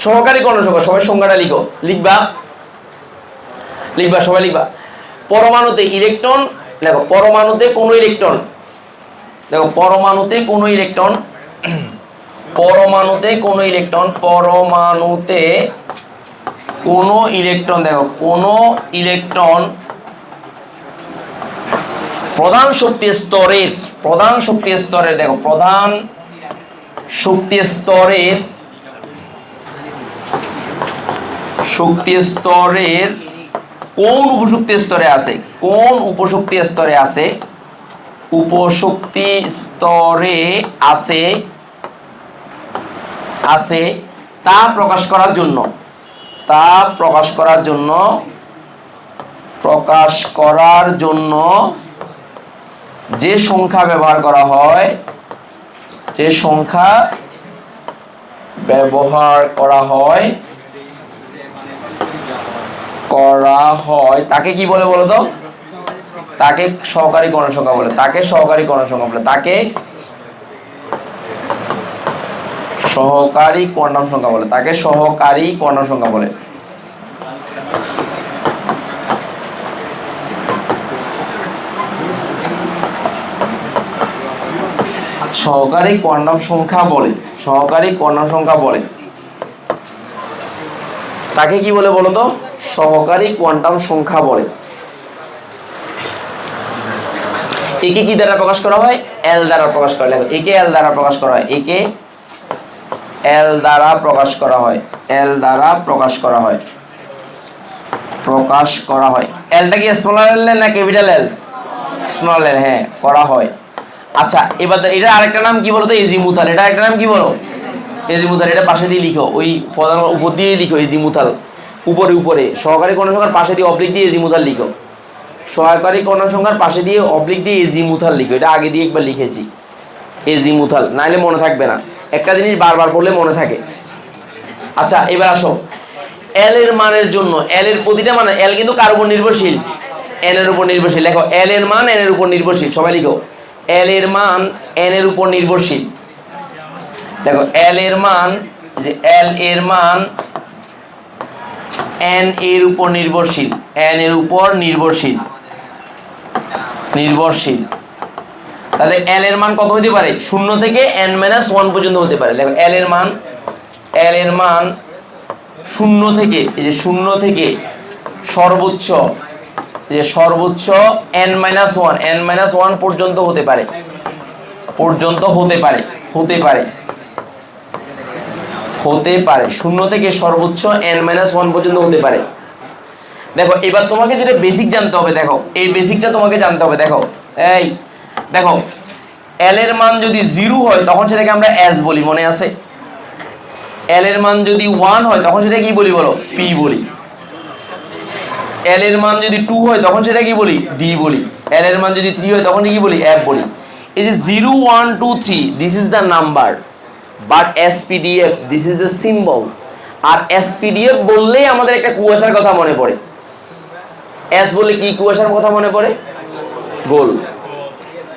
সহকারী কোয়ান্টাম সংখ্যা, সবাই সংখ্যাটা লিখো, লিখবা সবাই লিখবা। পরমাণুতে ইলেকট্রন, দেখো পরমাণুতে কোনো ইলেকট্রন, দেখো পরমাণুতে কোনো ইলেকট্রন, পরমাণুতে কোনো ইলেকট্রন, পরমাণুতে কোনো ইলেকট্রন, দেখো কোনো ইলেকট্রন প্রধান শক্তি স্তরের, প্রধান শক্তি স্তরের, দেখো প্রধান শক্তি স্তরের, শক্তি স্তরের কোন উপশক্তি স্তরে আছে? কোন উপশক্তি স্তরে আছে? উপশক্তি স্তরে আছে, আছে তা প্রকাশ করার জন্য, তা প্রকাশ করার জন্য, প্রকাশ করার জন্য যে সংখ্যা ব্যবহার করা হয়, যে সংখ্যা ব্যবহার করা হয় তাকে কি বলে বলো তো? তাকে সহকারী কোয়ান্টাম সংখ্যা বলে। তাকে সহকারী কোয়ান্টাম সংখ্যা বলে। তাকে সহকারী কোয়ান্টাম সংখ্যা বলে। তাকে সহকারী কোয়ান্টাম সংখ্যা বলে। সহকারী কোয়ান্টাম সংখ্যা বলে। সহকারী কোয়ান্টাম সংখ্যা বলে। তাকে কি বলে বলো তো? সহকারী কোয়ান্টাম সংখ্যা বলে। একে কি দ্বারা প্রকাশ করা হয়? এল দ্বারা প্রকাশ করা হয়। একে এল দ্বারা প্রকাশ করা হয়। একে এল দ্বারা প্রকাশ করা হয়। এল দ্বারা প্রকাশ করা হয়। প্রকাশ করা হয়। এলটা কি স্মল এল না ক্যাপিটাল এল? স্মল এল, হ্যাঁ, করা হয়। আচ্ছা, এবার এটা আরেকটা নাম কি বলো তো? এজিমুথাল। এটা একটা নাম কি বলো? এজিমুথাল। এটা পাশে দিয়ে লিখো, ওই প্রধান উপর দিয়ে লিখো এজিমুথাল। উপরে উপরে সহকারী কোয়ান্টাম সংখ্যার পাশে দিয়ে অবলিক দিয়ে এজিমুথাল লিখো। সহকারী কোয়ান্টাম সংখ্যার পাশে দিয়ে অবলিক দিয়ে এজিমুথাল লিখো। এটা আগে দিয়ে একবার লিখেছি, এজিমুথাল, নাইলে মনে থাকবে না। একটা জিনিস বারবার পড়লে মনে থাকে। আচ্ছা এবার আসো এল এর মানের জন্য, এল এর প্রতিটা মান, এল কিন্তু কার উপর নির্ভরশীল? এন এর উপর নির্ভরশীল। দেখো এল এর মান এন এর উপর নির্ভরশীল, সবাই লিখো এল এর মান এন এর উপর নির্ভরশীল। দেখো এল এর মান, যে এল এর মান এন এর উপর নির্ভরশীল, এন এর উপর নির্ভরশীল, নির্ভরশীল। তাহলে এল এর মান কত হতে পারে? 0 থেকে n - 1 পর্যন্ত হতে পারে। দেখো এল এর মান, এল এর মান 0 থেকে, এই যে 0 থেকে সর্বোচ্চ, যে সর্বোচ্চ n - 1, n - 1 পর্যন্ত হতে পারে, পর্যন্ত হতে পারে, হতে পারে, হতে পারে। 0 থেকে সর্বোচ্চ n - 1 পর্যন্ত হতে পারে। দেখো এবার তোমাকে যেটা বেসিক জানতে হবে, দেখো এই বেসিকটা তোমাকে জানতে হবে। দেখো এই দেখো এল এর মান যদি 0 হয় তখন সেটাকে আমরা এস বলি, মনে আছে? এল এর মান যদি 1 হয় তখন সেটা কি বলি বলো? পি বলি। এল এর মান যদি 2 হয় তখন সেটা কি বলি? ডি বলি। এল এর মান যদি 3 হয় তখন কি বলি? এফ বলি। এই যে 0 1 2 3 this is the number, but SPDF this is the symbol. আর এসপিডিএফ বললেই আমাদের একটা কুয়াশার কথা মনে পড়ে। এস বললে কি কুয়াশার কথা মনে পড়ে? গোল।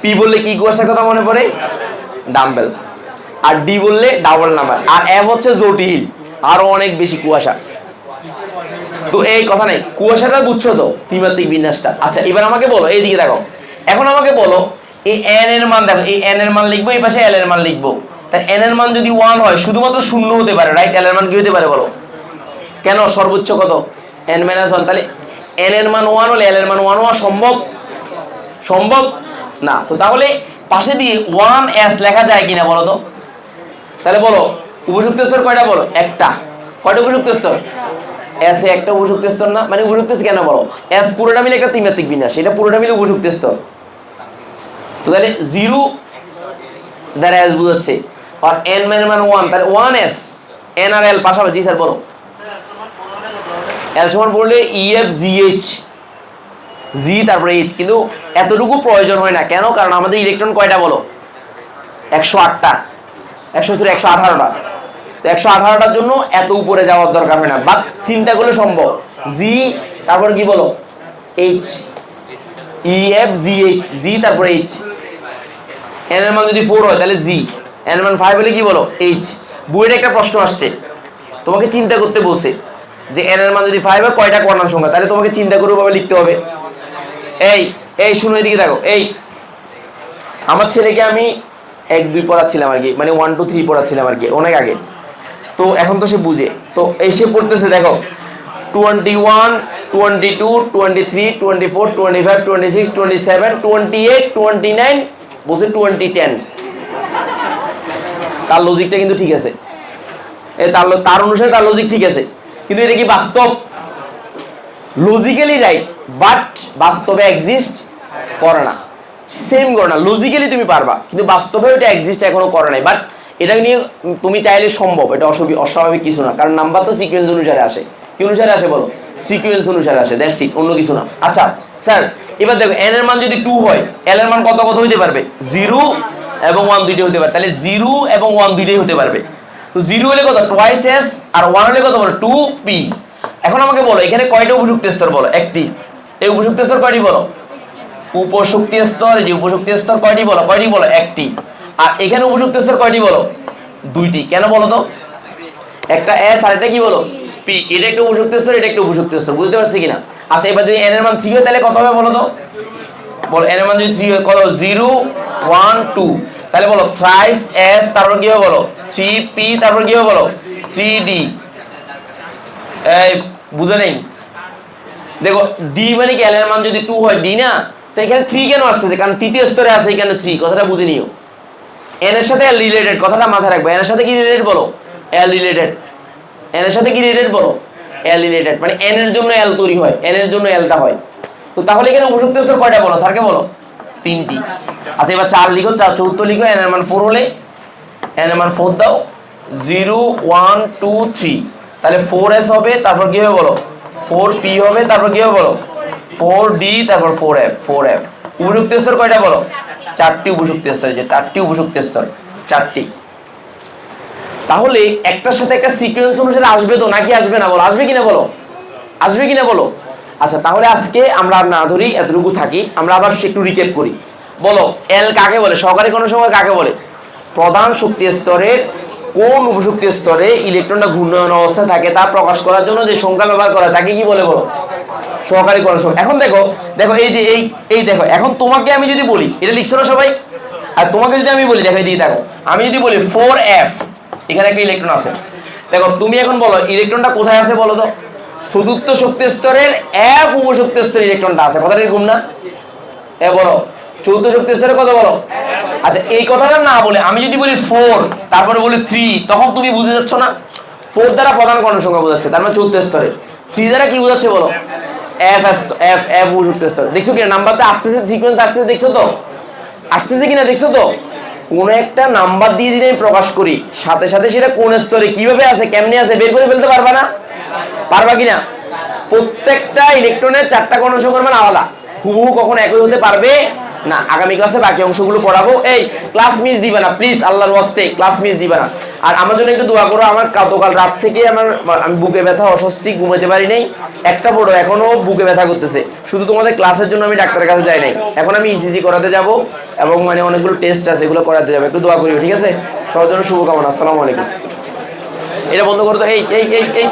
পি বললে কি কুয়াশার কথা মনে পড়ে? ডাম্বেল। আর ডি বললে ডাবল নাম্বার। আর এফ হচ্ছে জটিল, আরো অনেক বেশি কুয়াশা। তো এই কথা নেই, কুয়াশাটা বুঝছো তো, ত্রিমাত্রিক বিন্যাসটা। আচ্ছা এবার আমাকে বলো, এইদিকে দেখো, এখন আমাকে বলো এই এন এর মান, দেখো এই এন এর মান লিখবো, এই পাশে এল এর মান লিখবো। তাই এন এর মান যদি 1 হয় শুধুমাত্র 0 হতে পারে, রাইট? এল এর মান কি হতে পারে বলো? কেন? সর্বোচ্চ কত? n - 1। তাহলে n এর মান 1 হলে l এর মান 1 হওয়া সম্ভব? সম্ভব না। তো তাহলে পাশে দিয়ে 1s লেখা যায় কিনা বলো তো? তাহলে বলো উপযুক্ত স্তর কয়টা বলো? একটা। কয়টা উপযুক্ত স্তর? s এ একটা উপযুক্ত স্তর না? মানে উপযুক্ত কেন বলো? s পুরোটা মিলে একটা ত্রিমাত্রিক বিন্যাস, এটা পুরোটা মিলে উপযুক্ত স্তর। তো তাহলে 0 দ্বারা s বুঝাচ্ছে, আর n এর মান 1, তাহলে 1s, n আর l পাশাপাশি। জি স্যার বলো। এল সমান পড়লে ইএফ জিএইচ, জি তারপরে এইচ, কিন্তু এতটুকু প্রয়োজন হয় না। কেন? কারণ আমাদের ইলেকট্রন কয়টা বলো? 108টা, 118টা। তো 118টার জন্য এত উপরে যাওয়ার দরকার হয় না, বাট চিন্তা করলে সম্ভব। জি তারপর কি বলো? এইচ, ইএফ জিএইচ, জি তারপরে এইচ। এন এর মান যদি 4 হয় তাহলে জি, এন এর মান 5 হলে কি বলো? এইচ। বইয়ের একটা প্রশ্ন আসছে, তোমাকে চিন্তা করতে বলছে যে এন এর মান যদি 5 হয় কয়টা কোয়ান্টাম সংখ্যা, তাহলে তোমাকে চিন্তা করে ভাবে লিখতে হবে। এই এই শুনো, এদিকে দেখো। এই আমার ছেলেকে আমি 1 2 পড়াচ্ছিলাম আর কি, মানে 1 2 3 পড়াচ্ছিলাম আর কি, অনেক আগে। তো এখন তো সে বুঝে, তো এই সে পড়তেছে, দেখো 21 22 23 24 25 26 27 28 29 বসে 2010। তার লজিকটা কিন্তু ঠিক আছে, তার অনুসারে তার লজিক ঠিক আছে, কিন্তু এটা কি বাস্তব? লজিক্যালি রাইট, বাট বাস্তবে এক্সিস্ট করে না। সেম করে না, লজিক্যালি তুমি পারবা, কিন্তু বাস্তবে ওটা এক্সিস্ট এখনো করে নাই। বাট এটা নিয়ে তুমি চাইলে সম্ভব, এটা অস্বাভাবিক কিছু না। কারণ নাম্বার তো সিকোয়েন্স অনুসারে আসে। কি অনুসারে আসে বলো? সিকোয়েন্স অনুসারে আসে, দ্যাটস ইট, অন্য কিছু না। আচ্ছা স্যার এবার দেখো এন এর মান যদি 2 হয়, এল এর মান কত কত হইতে পারবে? 0 এবং 1 দুইটাই হতে পারে। তাহলে 0 এবং 1 দুইটাই হতে পারবে। তো 0 হলে কত? টুয়াইস এস, আর 1 হলে কত বলো? 2p। এখন আমাকে বলো এখানে কয়টা উপযুক্ত স্তর বলো? একটি। এই উপযুক্ত স্তর কয়টি বলো? উপশক্তি স্তর। যে উপশক্তি স্তর কয়টি বলো? কয়টি বলো? একটি। আর এখানে উপযুক্ত স্তর কয়টি বলো? দুইটি। কেন বলো তো? একটা এস আর একটা কি বলো? পি। এটা একটা উপযুক্ত স্তর, এটা একটা উপযুক্ত স্তর, বুঝতে পারছি কিনা? আচ্ছা এবার যদি এন এর মান 3 হয় তাহলে কত হবে বলো তো? বলো এন এর মান যদি 3 হয় কত? 0 1 2। তাহলে বলো থ্রাইস এস, তারপর কি হবে বলো? 3p, তারপর কি হবে বলো? 3d। এই বুঝে নেই? দেখো ডি মানে কি? এল এর মান যদি 2 হয় ডি না, তো এখানে 3 কেন আসছে? কারণ তৃতীয় স্তরে আছে এখানে 3, কথাটা বুঝে নিও। এন এর সাথে এল রিলেটেড, কথাটা মাথায় রাখবে। এন এর সাথে কি রিলেটেড বলো? এল রিলেটেড। এন এর সাথে কি রিলেটেড বলো? এল রিলেটেড। মানে এন এর জন্য এল তৈরি হয়, এন এর জন্য এলটা হয়। তো তাহলে এখানে উপযুক্ত স্তর কয়টা বলো? স্যারকে বলো। 3টি। আচ্ছা এবার 4 লিখো, 4 চতুর্থ লিখো। এন এর মান 4 হলে এন এর মান 4 দাও। 0 1 2 3, তাহলে 4s হবে, তারপর কি হবে বলো? 4p হবে, তারপর কি হবে বলো? 4d, তারপর 4f। 4f। উপযুক্ত স্তর কয়টা বলো? 4টি উপযুক্ত স্তর। যে 4টি উপযুক্ত স্তর, 4টি। তাহলে একটার সাথে একটা সিকোয়েন্স অনুসারে আসবে তো, নাকি আসবে না বলো? আসবে কিনা বলো? আসবে কিনা বলো? আচ্ছা, তাহলে আজকে আমরা আর না ধরি, এতটুকু থাকি। আমরা আবার একটু রিক্যাপ করি। বলো, এল কাকে বলে? সহকারী কণাসমূহ কাকে বলে? প্রধান শক্তি স্তরের কোন উপশক্তি স্তরে ইলেকট্রনটা ঘূর্ণায়মান অবস্থায় থাকে তা প্রকাশ করার জন্য যে সংখ্যা ব্যবহার করা তাকে কি বলে বলো? সহকারী কণাসমূহ। এখন দেখো দেখো এই যে এই দেখো, এখন তোমাকে আমি যদি বলি, এটা লিখছো না সবাই? আর তোমাকে যদি আমি বলি, দেখো এই দিকে দেখো, আমি যদি বলি 4f, এখানে একটা ইলেকট্রন আছে। দেখো তুমি এখন বলো ইলেকট্রনটা কোথায় আছে বলো তো? চতুর্থ শক্তি স্তরের f উপশক্তি স্তরের ইলেকট্রনটা আছে। কথাটা এরকম না? এ বলো, চতুর্থ শক্তি স্তরে কত বলো? আচ্ছা, এই কথাটা না বলে আমি যদি বলি 4 তারপরে বলি 3, তখন তুমি বুঝে যাচ্ছ না? 4 দ্বারা প্রধান কণার সংখ্যা বোঝাচ্ছে, তার মানে চতুর্থ স্তরে। 3 দ্বারা কি বোঝাচ্ছে বলো? এফ উপযুক্ত স্তর। দেখছো কিনা নাম্বারটা আসতেছে, সিকোয়েন্স আসতেছে, দেখছো তো? আসতেছে কিনা দেখছো তো? কোন একটা নাম্বার দিয়ে যদি আমি প্রকাশ করি, সাথে সাথে সেটা কোন স্তরে কিভাবে আছে, কেমনে আছে বের করে ফেলতে পারবা না? পারবা কিনা? প্রত্যেকটা ইলেকট্রনের 4টা কণার সংখ্যার মান আলাদা, হুবহু কখনো একই হতে পারবে না। আগামী ক্লাসে বাকি অংশগুলো পড়াবো। এই ক্লাস মিস দিবে না প্লিজ, আল্লাহর ওয়াস্তে ক্লাস মিস দিবে না। আর আমার জন্য একটু দোয়া করো। আমার গতকাল রাত থেকে আমি বুকে ব্যথা, অস্বস্তি, ঘুমাইতে পারি নাই। একটা ফটো এখনো বুকে ব্যথা করতেছে। শুধু তোমাদের ক্লাসের জন্য আমি ডাক্তারের কাছে যাই নাই। এখন আমি ইসিজি করাতে যাব এবং মানে অনেকগুলো টেস্ট আছে, এগুলো করাতে যাবো। একটু দোয়া করিও, ঠিক আছে? সবার জন্য শুভকামনা। আসসালামু আলাইকুম। এটা বন্ধ করো তো। এই এই এই এই